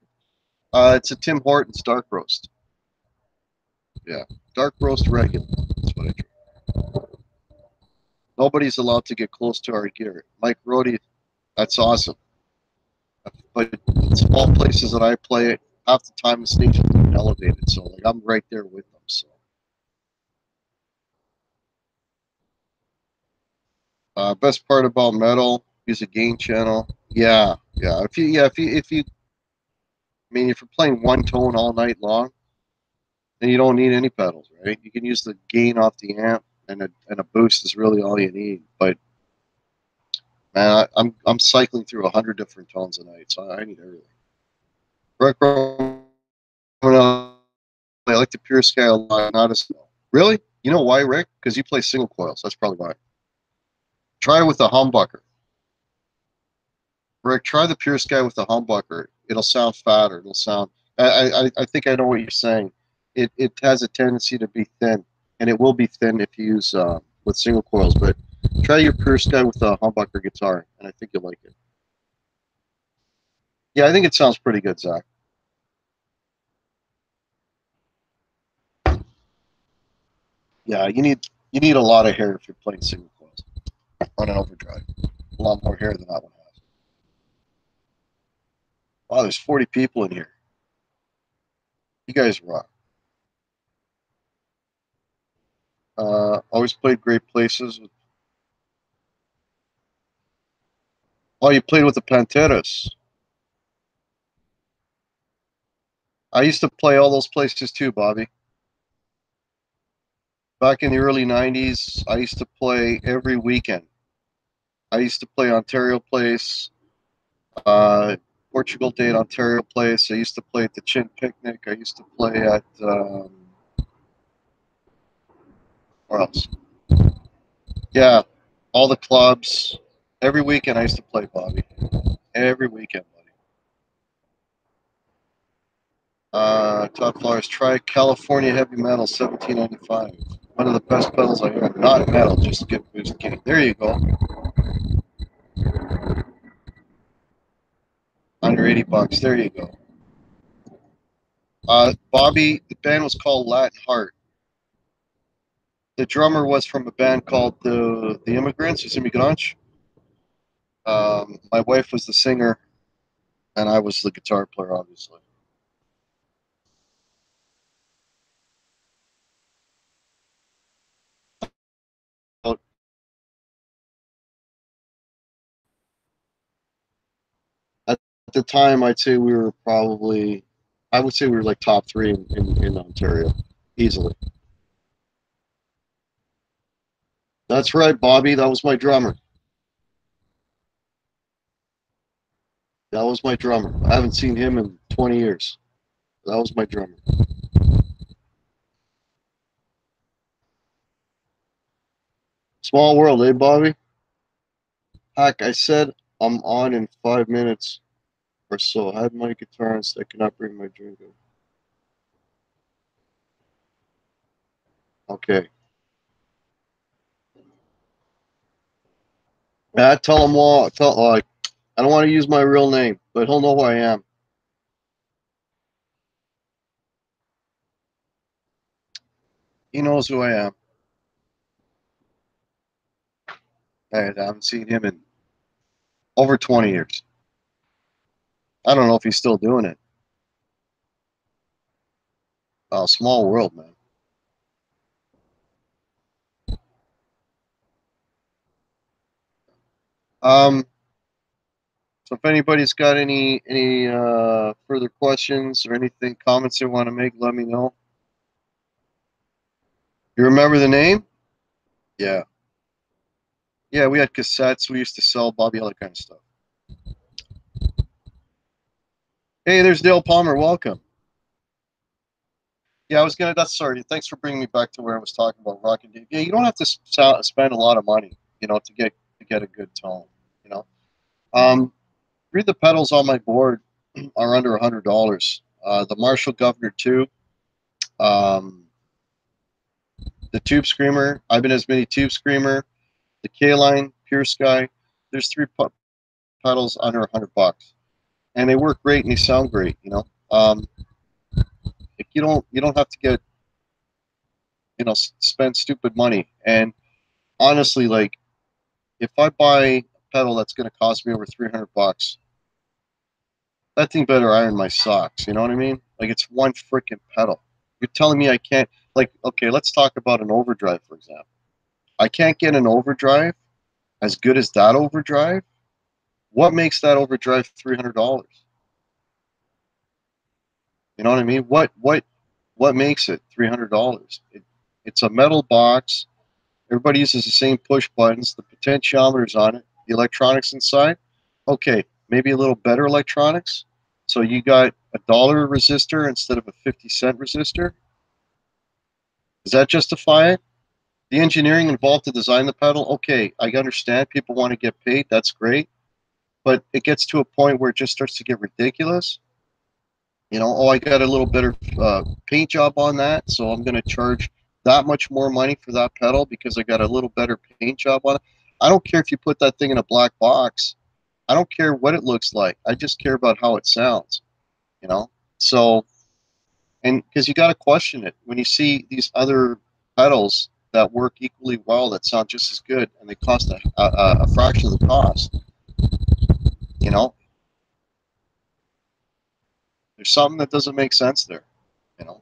It's a Tim Hortons dark roast. Yeah, dark roast regular. That's what I drink. Nobody's allowed to get close to our gear. Mike Rohde, that's awesome. But in small places that I play, half the time the station's even elevated, so like I'm right there with them. So, best part about metal, use a gain channel. Yeah. If you, I mean, if you're playing one tone all night long, then you don't need any pedals, right? You can use the gain off the amp, and a boost is really all you need. But man, I'm cycling through 100 different tones a night, so I need everything. Rick, I like the Pure Sky a lot, not as really. You know why, Rick? Because you play single coils. That's probably why. Try it with the humbucker. Rick, try the Pure Sky with the humbucker. It'll sound fatter. It'll sound. I think I know what you're saying. It has a tendency to be thin, and it will be thin if you use with single coils. But try your Pure Sky with a humbucker guitar, and I think you'll like it. Yeah, I think it sounds pretty good, Zach. Yeah, you need a lot of hair if you're playing single coils on an overdrive. A lot more hair than that one has. Wow, there's 40 people in here. You guys rock. Always played great places. Oh, you played with the Panteras. I used to play all those places too, Bobby. Back in the early 90s, I used to play every weekend. I used to play Ontario Place, Portugal Day at Ontario Place. I used to play at the Chin Picnic. I used to play at, where else? Yeah, all the clubs. Every weekend I used to play, Bobby. Every weekend, buddy. Top Flowers, try California Heavy Metal, 1795. One of the best pedals I own. Not metal, just get boost gain. There you go. Under 80 bucks. There you go. Bobby, the band was called Latin Heart. The drummer was from a band called the Immigrants, Os Imigrantes. My wife was the singer, and I was the guitar player, obviously. At the time, I'd say we were probably, I would say we were like top three in Ontario, easily. That's right, Bobby. That was my drummer. That was my drummer. I haven't seen him in 20 years. That was my drummer. Small world, eh, Bobby? Heck, I said I'm on in 5 minutes or so. I had my guitar and I cannot bring my drink in. Okay. Tell him all. I don't want to use my real name, but he'll know who I am. He knows who I am. I haven't seen him in over 20 years. I don't know if he's still doing it. Small world, man. Um, so if anybody's got any further questions or anything, comments they want to make, let me know. You remember the name? Yeah. Yeah, we had cassettes. We used to sell Bobby, all that kind of stuff. Hey, there's Dale Palmer. Welcome. Yeah, I was gonna. That's sorry. Thanks for bringing me back to where I was talking about rock and Dave. Yeah, you don't have to spend a lot of money, to get a good tone. You know, read the pedals on my board are under $100. The Marshall Governor 2, um, the Tube Screamer, Ibanez Mini Tube Screamer, the Kailyn Pure Sky. There's three pedals under $100, and they work great and they sound great. You don't have to get spend stupid money. And honestly, like if I buy a pedal that's going to cost me over $300, that thing better iron my socks. You know what I mean? Like it's one freaking pedal. You're telling me I can't, like, okay, let's talk about an overdrive, for example. I can't get an overdrive as good as that overdrive. What makes that overdrive $300? You know what I mean? What makes it $300? It's a metal box. Everybody uses the same push buttons. The potentiometer's on it. The electronics inside. Okay, maybe a little better electronics. So you got a dollar resistor instead of a 50-cent resistor. Does that justify it? The engineering involved to design the pedal. Okay, I understand people want to get paid. That's great. But it gets to a point where it just starts to get ridiculous. Oh, I got a little better paint job on that, so I'm going to charge that much more money for that pedal because I got a little better paint job on it. I don't care if you put that thing in a black box. I don't care what it looks like. I just care about how it sounds, you know? So, and because you got to question it when you see these other pedals that work equally well, that sound just as good, and they cost a fraction of the cost, you know? There's something that doesn't make sense there, you know?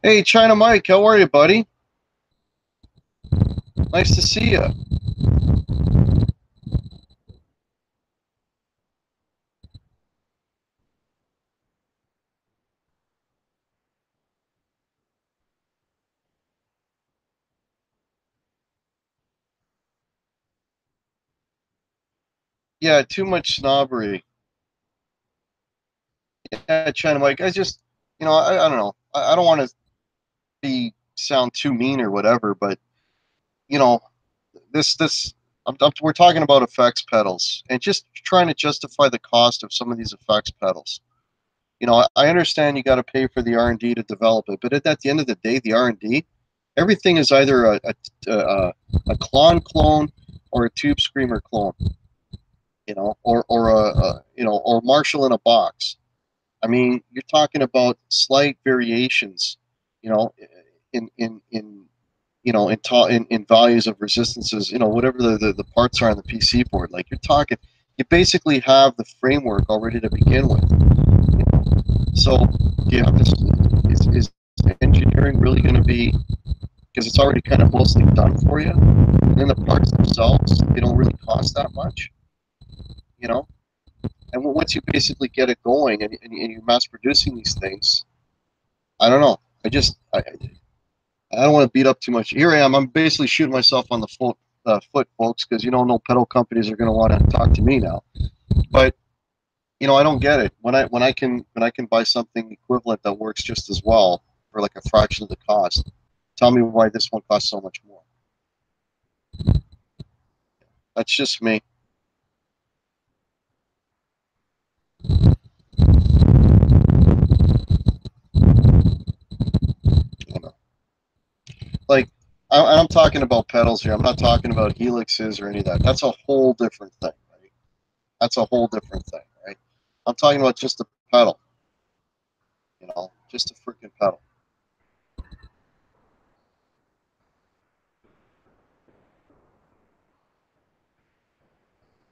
Hey, China Mike, how are you, buddy? Nice to see you. Yeah, too much snobbery. Yeah, China Mike, I don't know. I don't want to sound too mean or whatever, but you know, this we're talking about effects pedals and just trying to justify the cost of some of these effects pedals. You know, I understand you got to pay for the R&D to develop it, but at the end of the day, the R&D, everything is either a clone or a tube screamer clone, you know, or a you know, or Marshall in a box. I mean, you're talking about slight variations, you know, in you know, in values of resistances, you know, whatever the parts are on the PC board. Like you're talking, you basically have the framework already to begin with. You know? So do you have this? Is engineering really going to be, because it's already kind of mostly done for you, and then the parts themselves, they don't really cost that much, you know. And once you basically get it going and you're mass producing these things, I don't know. I don't want to beat up too much. Here I am. I'm basically shooting myself on the foot, folks, because you know no pedal companies are going to want to talk to me now. But you know, I don't get it. When I can buy something equivalent that works just as well for like a fraction of the cost, tell me why this one costs so much more. That's just me. You know. Like I'm talking about pedals here. I'm not talking about helixes or any of that. That's a whole different thing, right? That's a whole different thing, right? I'm talking about just a pedal, you know, just a freaking pedal.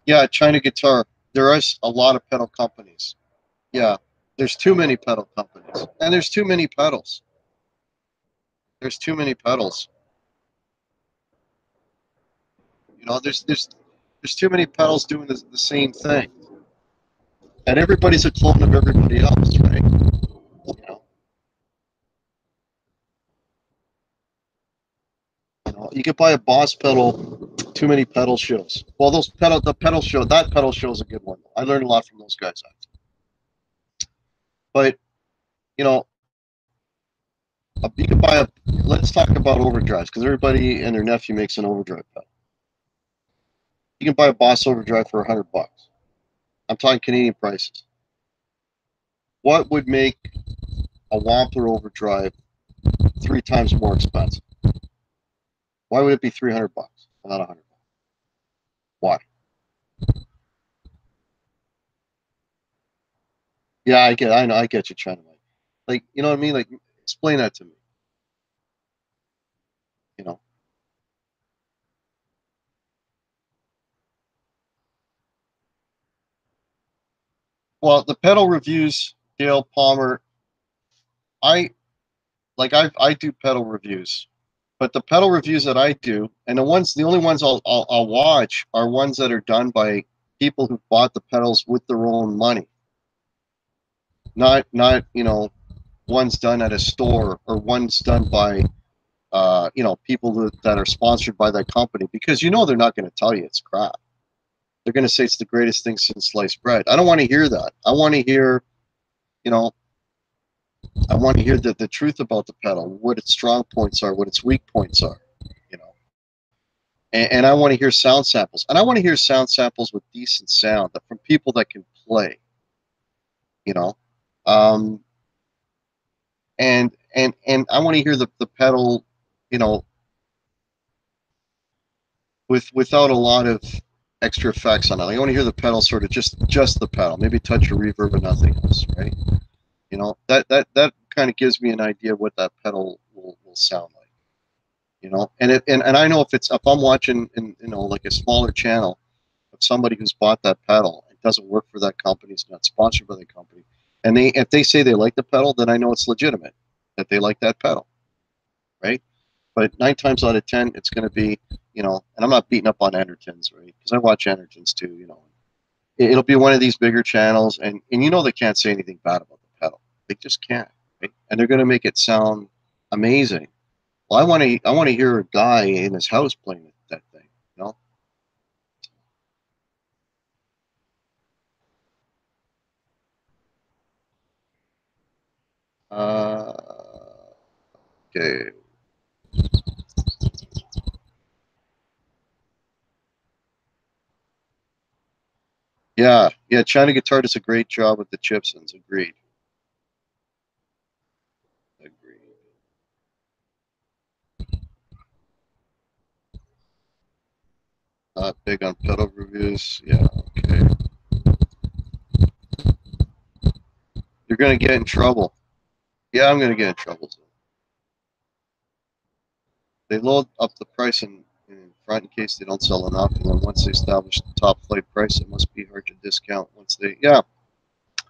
Yeah, China Guitar. There is a lot of pedal companies. Yeah, there's too many pedal companies, and there's too many pedals. There's too many pedals. You know, there's too many pedals doing the same thing, and everybody's a clone of everybody else, right? You could buy a Boss pedal. Too many pedal shows. Well, the pedal show, that pedal show is a good one. I learned a lot from those guys. But you know, you could buy a. Let's talk about overdrives because everybody and their nephew makes an overdrive pedal. You can buy a Boss overdrive for $100. I'm talking Canadian prices. What would make a Wampler overdrive 3 times more expensive? Why would it be $300 and not $100? Why? Yeah, I know, I get you, China. Like, you know what I mean? Like, explain that to me. You know. Well, the pedal reviews, Dale Palmer. I I do pedal reviews, but the pedal reviews that I do, and the only ones I'll watch are ones that are done by people who bought the pedals with their own money, not you know, ones done at a store or ones done by you know, people that are sponsored by that company, because you know they're not going to tell you it's crap. They're going to say it's the greatest thing since sliced bread. I don't want to hear that. I want to hear, you know, I want to hear the truth about the pedal, what its strong points are, what its weak points are, you know. And I want to hear sound samples. And I want to hear sound samples with decent sound from people that can play, you know. Um, and I want to hear the pedal, you know, without a lot of extra effects on it. Like, I want to hear the pedal sort of just the pedal, maybe touch of reverb and nothing else, right? You know, that kind of gives me an idea of what that pedal will sound like. You know, and I know if I'm watching in, you know, like a smaller channel of somebody who's bought that pedal, it doesn't work for that company, it's not sponsored by the company, and if they say they like the pedal, then I know it's legitimate that they like that pedal, right? But 9 times out of 10, it's going to be, you know, and I'm not beating up on Andertons, right? Because I watch Andertons too, you know. It'll be one of these bigger channels, and you know they can't say anything bad about the pedal. They just can't, right? And they're going to make it sound amazing. Well, I want to hear a guy in his house playing that thing, you know. Okay. Yeah, yeah. China Guitar does a great job with the Chipsons. Agreed. Agreed. Not big on pedal reviews. Yeah, okay. You're gonna get in trouble. Yeah, I'm gonna get in trouble too. They load up the price in front in case they don't sell enough, and then once they establish the top flight price, it must be hard to discount. Once they, yeah,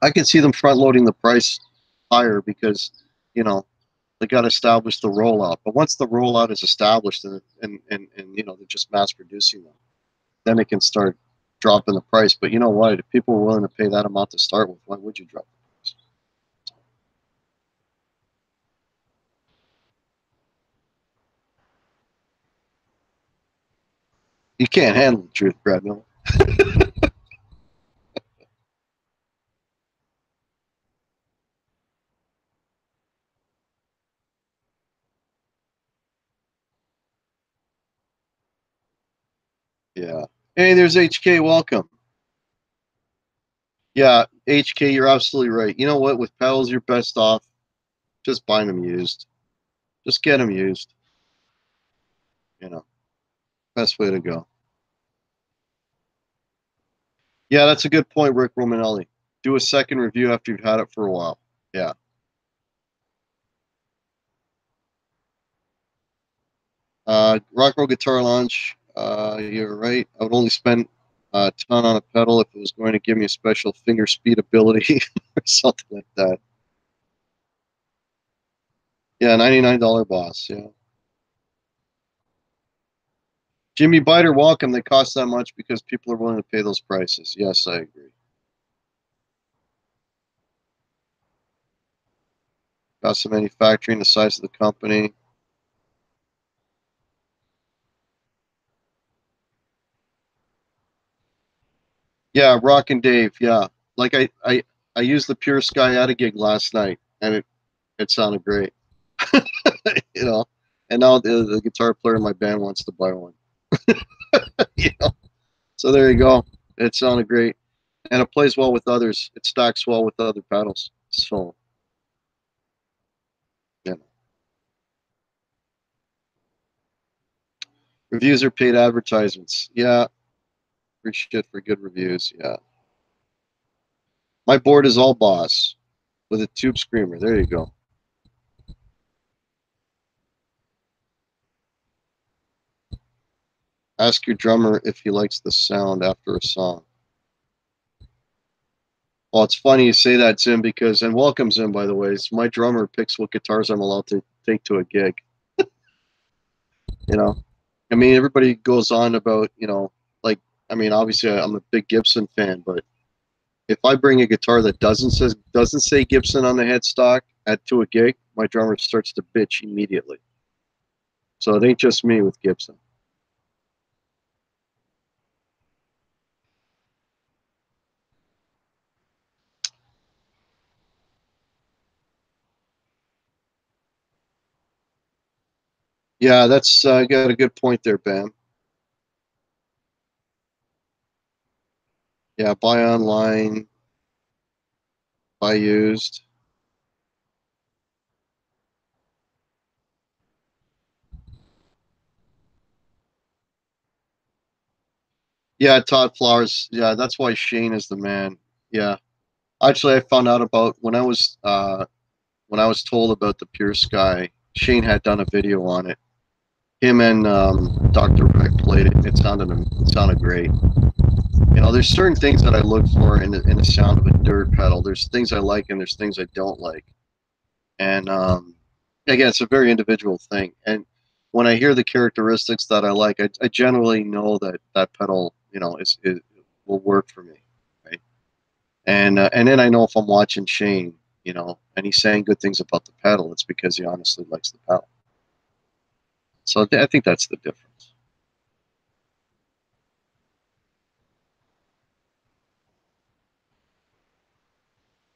I can see them front loading the price higher because, you know, they got to establish the rollout. But once the rollout is established and you know they're just mass producing them, then it can start dropping the price. But you know what? If people are willing to pay that amount to start with, why would you drop the price? You can't handle the truth, Brad Miller. Yeah. Hey, there's HK. Welcome. Yeah, HK, you're absolutely right. You know what? With pedals, you're best off just buying them used. Just get them used. You know, best way to go. Yeah, that's a good point, Rick Romanelli. Do a second review after you've had it for a while. Yeah. Rock Roll Guitar Lounge. You're right. I would only spend a ton on a pedal if it was going to give me a special finger speed ability or something like that. Yeah, $99 Boss. Yeah. Jimmy Biter, welcome. They cost that much because people are willing to pay those prices. Yes, I agree. Cost of manufacturing, the size of the company. Yeah, Rock and Dave. Yeah, like I used the Pure Sky at a gig last night, and it sounded great. You know, and now the guitar player in my band wants to buy one. You know, so there you go. It sounded great, and it plays well with others. It stacks well with other pedals. So yeah, reviews are paid advertisements. Yeah, free shit for good reviews. Yeah, my board is all Boss with a tube screamer. There you go. Ask your drummer if he likes the sound after a song. Well, it's funny you say that, Zim, because, and welcome, Zim, by the way. It's my drummer picks what guitars I'm allowed to take to a gig. You know, I mean, everybody goes on about, you know, like, I mean, obviously I'm a big Gibson fan, but if I bring a guitar that doesn't say Gibson on the headstock at to a gig, my drummer starts to bitch immediately. So it ain't just me with Gibson. Yeah, that's got a good point there, Bam. Yeah, buy online, buy used. Yeah, Todd Flowers. Yeah, that's why Shane is the man. Yeah. Actually, I found out about when I was told about the Pure Sky. Shane had done a video on it. Him and Dr. Beck played it. It sounded great. You know, there's certain things that I look for in the sound of a dirt pedal. There's things I like and there's things I don't like. And again, it's a very individual thing. And when I hear the characteristics that I like, I generally know that that pedal, you know, is will work for me, right? And then I know if I'm watching Shane, you know, and he's saying good things about the pedal, it's because he honestly likes the pedal. So I think that's the difference.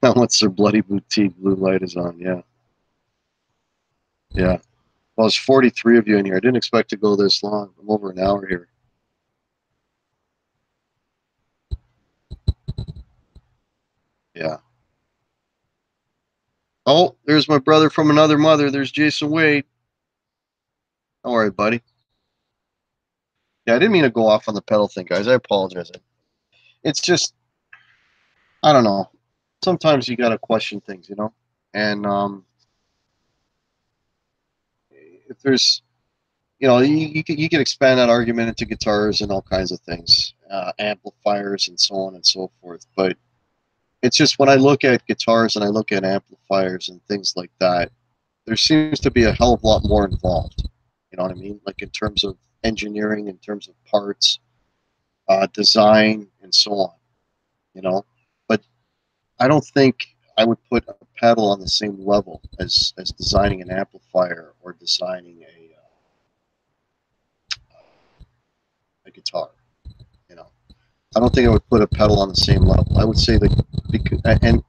Now once their bloody boutique blue light is on, yeah, yeah. Well, there's 43 of you in here. I didn't expect to go this long. I'm over an hour here. Yeah. Oh, there's my brother from another mother. There's Jason Wade. All right, buddy. Yeah, I didn't mean to go off on the pedal thing, guys. I apologize. It's just, I don't know. Sometimes you got to question things, you know? And if there's, you can expand that argument into guitars and all kinds of things, amplifiers and so on and so forth. But it's just when I look at guitars and I look at amplifiers and things like that, there seems to be a hell of a lot more involved. You know what I mean? Like in terms of engineering, in terms of parts, design, and so on. You know, but I don't think I would put a pedal on the same level as designing an amplifier or designing a guitar. You know, I don't think I would put a pedal on the same level. I would say that because, and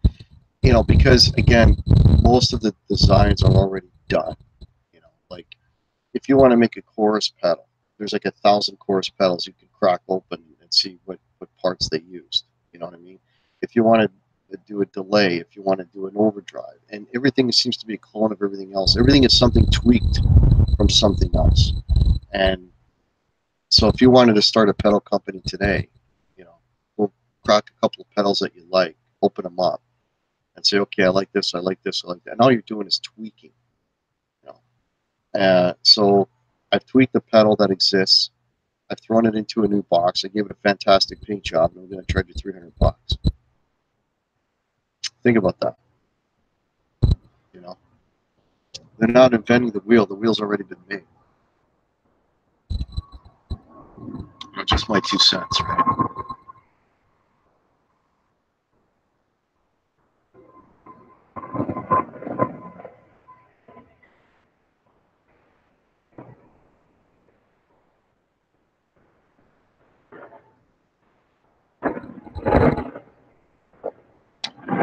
because again, most of the designs are already done. You know, like if you want to make a chorus pedal, there's like 1,000 chorus pedals you can crack open and see what parts they used. You know what I mean? If you want to do a delay, if you want to do an overdrive, and everything seems to be a clone of everything else. Everything is something tweaked from something else. And so if you wanted to start a pedal company today, go crack a couple of pedals that you like, open them up, and say, okay, I like this, I like this, I like that. And all you're doing is tweaking. You know, so I've tweaked the pedal that exists. I've thrown it into a new box. I gave it a fantastic paint job, and I'm going to charge you $300. Think about that. You know, they're not inventing the wheel. The wheel's already been made. Just my 2 cents, right?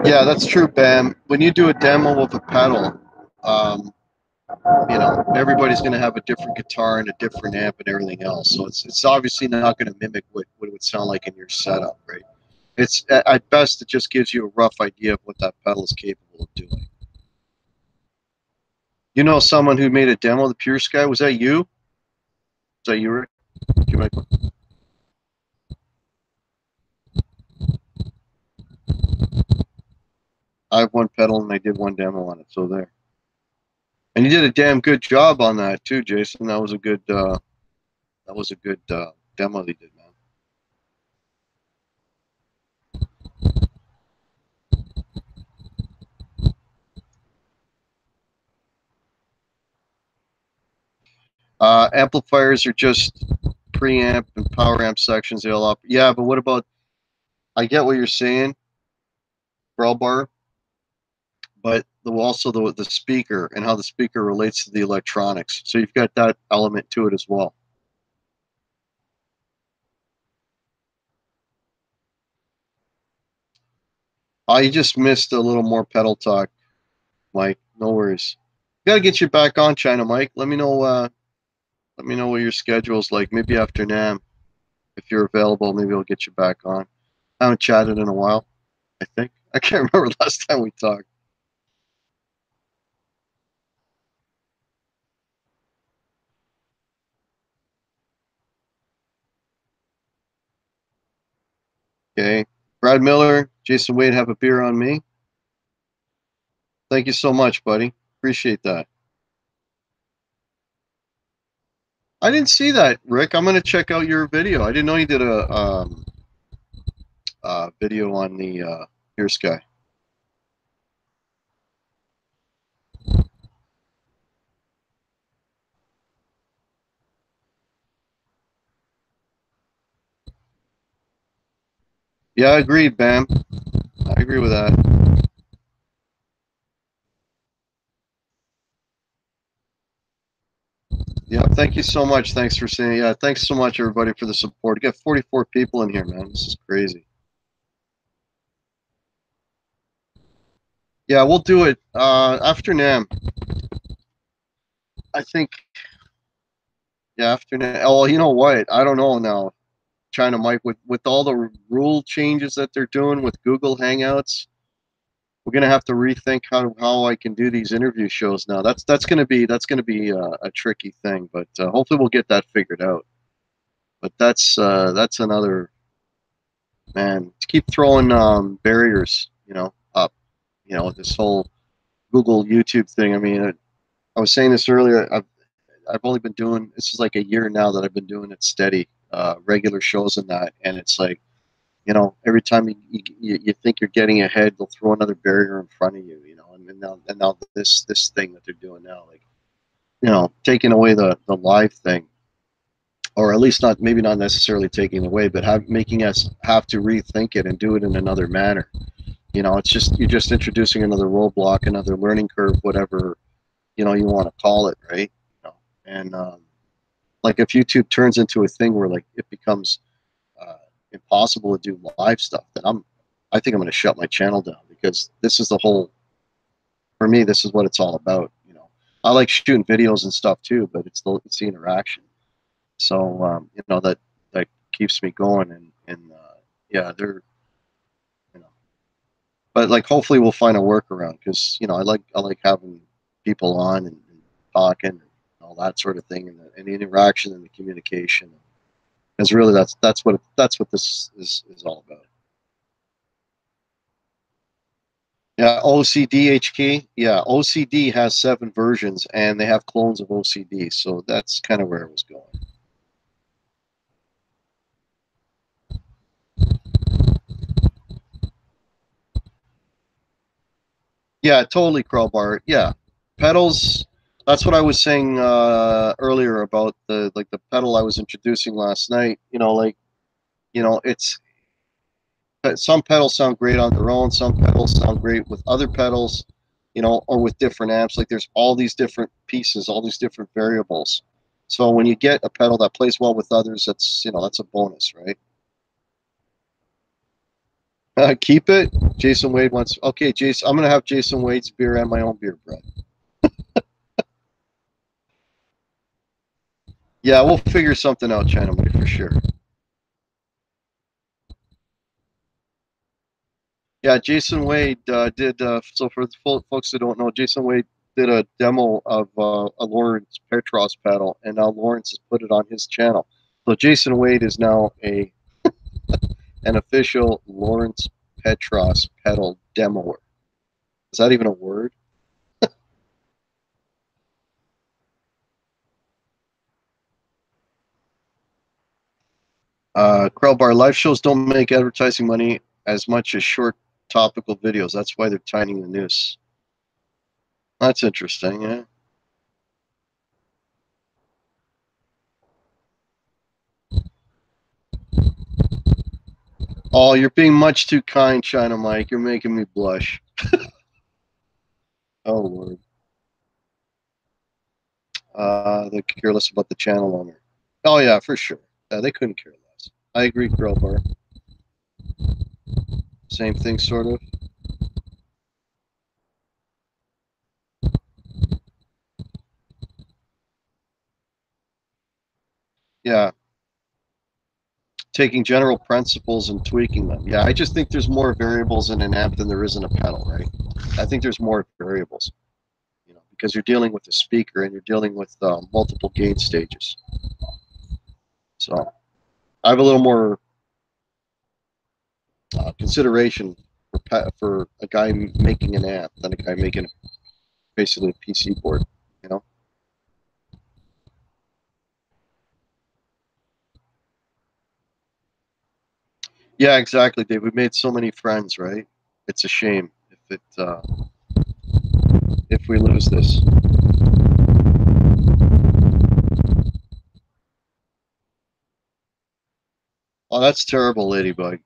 Yeah, that's true, Bam. When you do a demo of a pedal, um, everybody's going to have a different guitar and a different amp and everything else. So it's obviously not going to mimic what it would sound like in your setup, right? It's at best it just gives you a rough idea of what that pedal is capable of doing. You know, someone who made a demo of the Pure Sky. Was that you? Was that you, Rick? I have one pedal and I did one demo on it, so there. And you did a damn good job on that too, Jason. That was a good demo they did, man. Amplifiers are just preamp and power amp sections. They all yeah, but what about? I get what you're saying, brawl bar, but also the speaker and how the speaker relates to the electronics. So you've got that element to it as well. I just missed a little more pedal talk, Mike. No worries. Gotta get you back on, China, Mike. Let me know. Let me know what your schedule's like. Maybe after Namm, if you're available. Maybe I'll get you back on. I haven't chatted in a while. I think I can't remember last time we talked. Okay, Brad Miller, Jason Wade, have a beer on me. Thank you so much, buddy. Appreciate that. I didn't see that, Rick. I'm gonna check out your video. I didn't know you did a video on the Here Sky. Yeah, I agree, Bam. I agree with that. Yeah, thank you so much. Thanks for saying. Yeah, thanks so much, everybody, for the support. You got 44 people in here, man. This is crazy. Yeah, we'll do it after Namm. I think. Yeah, after Namm. Oh, you know what? I don't know now. China Mike, with all the rule changes that they're doing with Google Hangouts, we're gonna have to rethink how I can do these interview shows now. That's gonna be a tricky thing, but hopefully we'll get that figured out. But that's another, man. To keep throwing barriers, up. This whole Google YouTube thing. I mean, I was saying this earlier. I've only been doing, this is like a year now that I've been doing it steady, regular shows and that, and it's like, every time you think you're getting ahead, they'll throw another barrier in front of you, and now this thing that they're doing now, like, taking away the live thing, or at least not, maybe not necessarily taking away, but making us have to rethink it and do it in another manner. It's just, you're just introducing another roadblock, another learning curve, whatever you want to call it, right? And like if YouTube turns into a thing where like it becomes impossible to do live stuff, then I think I'm going to shut my channel down, because this is the whole, for me, this is what it's all about. I like shooting videos and stuff too, but it's the interaction. So that keeps me going, and yeah, they're, you know, but like hopefully we'll find a workaround, because I like having people on and talking and all that sort of thing, and the interaction and the communication. Because really, that's what this is all about. Yeah, OCDHK. Yeah, OCD has 7 versions, and they have clones of OCD. So that's kind of where it was going. Yeah, totally, crowbar. Yeah, pedals. That's what I was saying earlier about the pedal I was introducing last night. It's, some pedals sound great on their own. Some pedals sound great with other pedals, or with different amps. Like there's all these different pieces, all these different variables. So when you get a pedal that plays well with others, that's a bonus, right? Keep it. Jason Wade wants. Okay, Jason. I'm gonna have Jason Wade's beer and my own beer, Brett. Yeah, we'll figure something out, China Wade, for sure. Yeah, Jason Wade did. So for the folks that don't know, Jason Wade did a demo of a Lawrence Petros pedal, and now Lawrence has put it on his channel. So Jason Wade is now an official Lawrence Petros pedal demoer. Is that even a word? Crowbar, live shows don't make advertising money as much as short topical videos. That's why they're tightening the noose. That's interesting, yeah. Oh, you're being much too kind, China Mike. You're making me blush. Oh, Lord. They could care less about the channel owner. Oh, yeah, for sure. Yeah, they couldn't care less. I agree, Crowbar. Same thing, sort of. Yeah, taking general principles and tweaking them. Yeah, I just think there's more variables in an amp than there is in a pedal, right? I think there's more variables, because you're dealing with a speaker and you're dealing with multiple gain stages. So I have a little more consideration for a guy making an amp than a guy making basically a PC board, you know? Yeah, exactly, Dave. We've made so many friends, right? It's a shame if we lose this. Oh, that's terrible, Ladybug.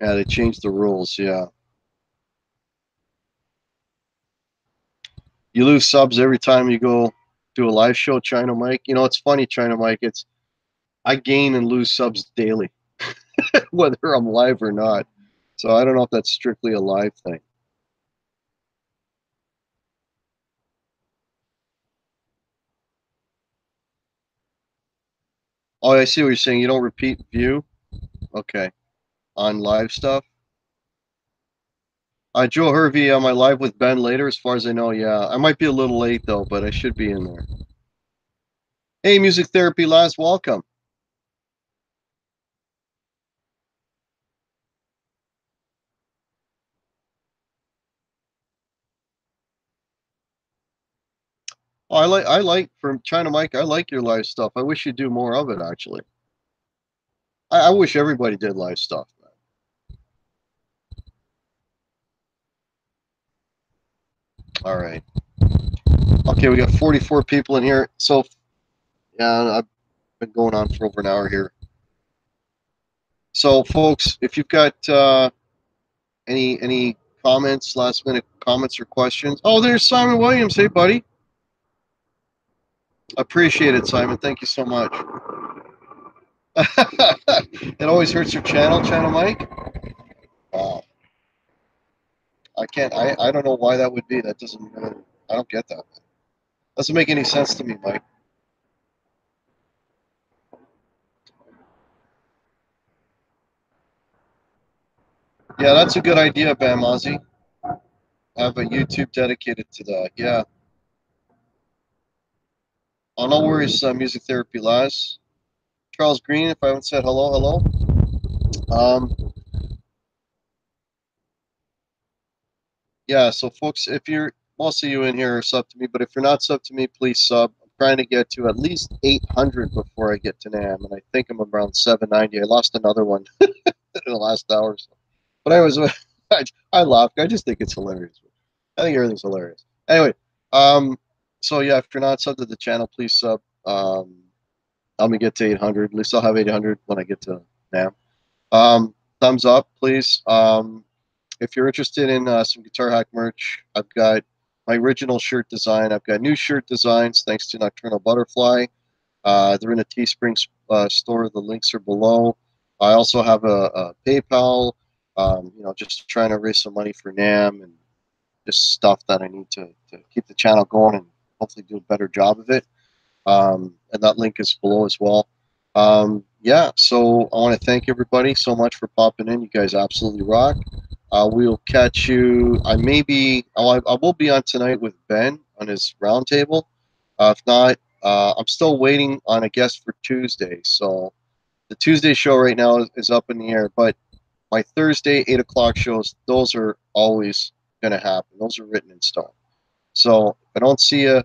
Yeah, they changed the rules. Yeah, you lose subs every time you go do a live show, China Mike. It's funny, China Mike. I gain and lose subs daily, whether I'm live or not. So I don't know if that's strictly a live thing. Oh, I see what you're saying. You don't repeat view. Okay, on live stuff. Joe Hervey on my live with Ben later, as far as I know. Yeah, I might be a little late though, but I should be in there. Hey, Music Therapy Laz, welcome. Oh, I like from China Mike. I like your live stuff. I wish you'd do more of it. Actually, I wish everybody did live stuff. All right. Okay, we got 44 people in here. So, yeah, I've been going on for over an hour here. So, folks, if you've got any comments, last minute comments or questions. Oh, there's Simon Williams. Hey, buddy. Appreciate it, Simon. Thank you so much. It always hurts your channel Mike. Wow. I can't. I don't know why that would be. That doesn't. I don't get that. Doesn't make any sense to me, Mike. Yeah, that's a good idea, Bam Ozzy. Have a YouTube dedicated to that. Yeah. Oh, no worries, Music Therapy Lives. Charles Green, if I haven't said hello, hello. Yeah, so folks, if you're, most of you in here are sub to me, but if you're not sub to me, please sub. I'm trying to get to at least 800 before I get to Namm, and I think I'm around 790. I lost another one in the last hour or so. But anyways, I laugh. I just think it's hilarious. I think everything's hilarious. Anyway, so yeah, if you're not sub to the channel, please sub. Help me get to 800. At least I'll have 800 when I get to Namm. Thumbs up, please. If you're interested in some Guitar Hack merch, I've got my original shirt design. I've got new shirt designs thanks to Nocturnal Butterfly. They're in a Teespring store. The links are below. I also have a PayPal. Just trying to raise some money for Namm and just stuff that I need to keep the channel going and hopefully do a better job of it. And that link is below as well. Yeah, so I want to thank everybody so much for popping in. You guys absolutely rock. We'll catch you. I will be on tonight with Ben on his roundtable. If not, I'm still waiting on a guest for Tuesday. So the Tuesday show right now is up in the air, but my Thursday 8 o'clock shows, those are always going to happen. Those are written in stone. So if I don't see you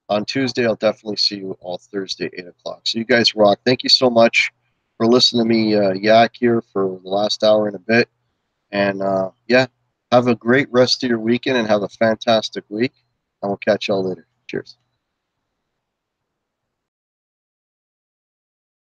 on Tuesday, I'll definitely see you all Thursday 8 o'clock. So you guys rock. Thank you so much for listening to me yak here for the last hour and a bit. And yeah, have a great rest of your weekend and have a fantastic week. And we'll catch y'all later. Cheers.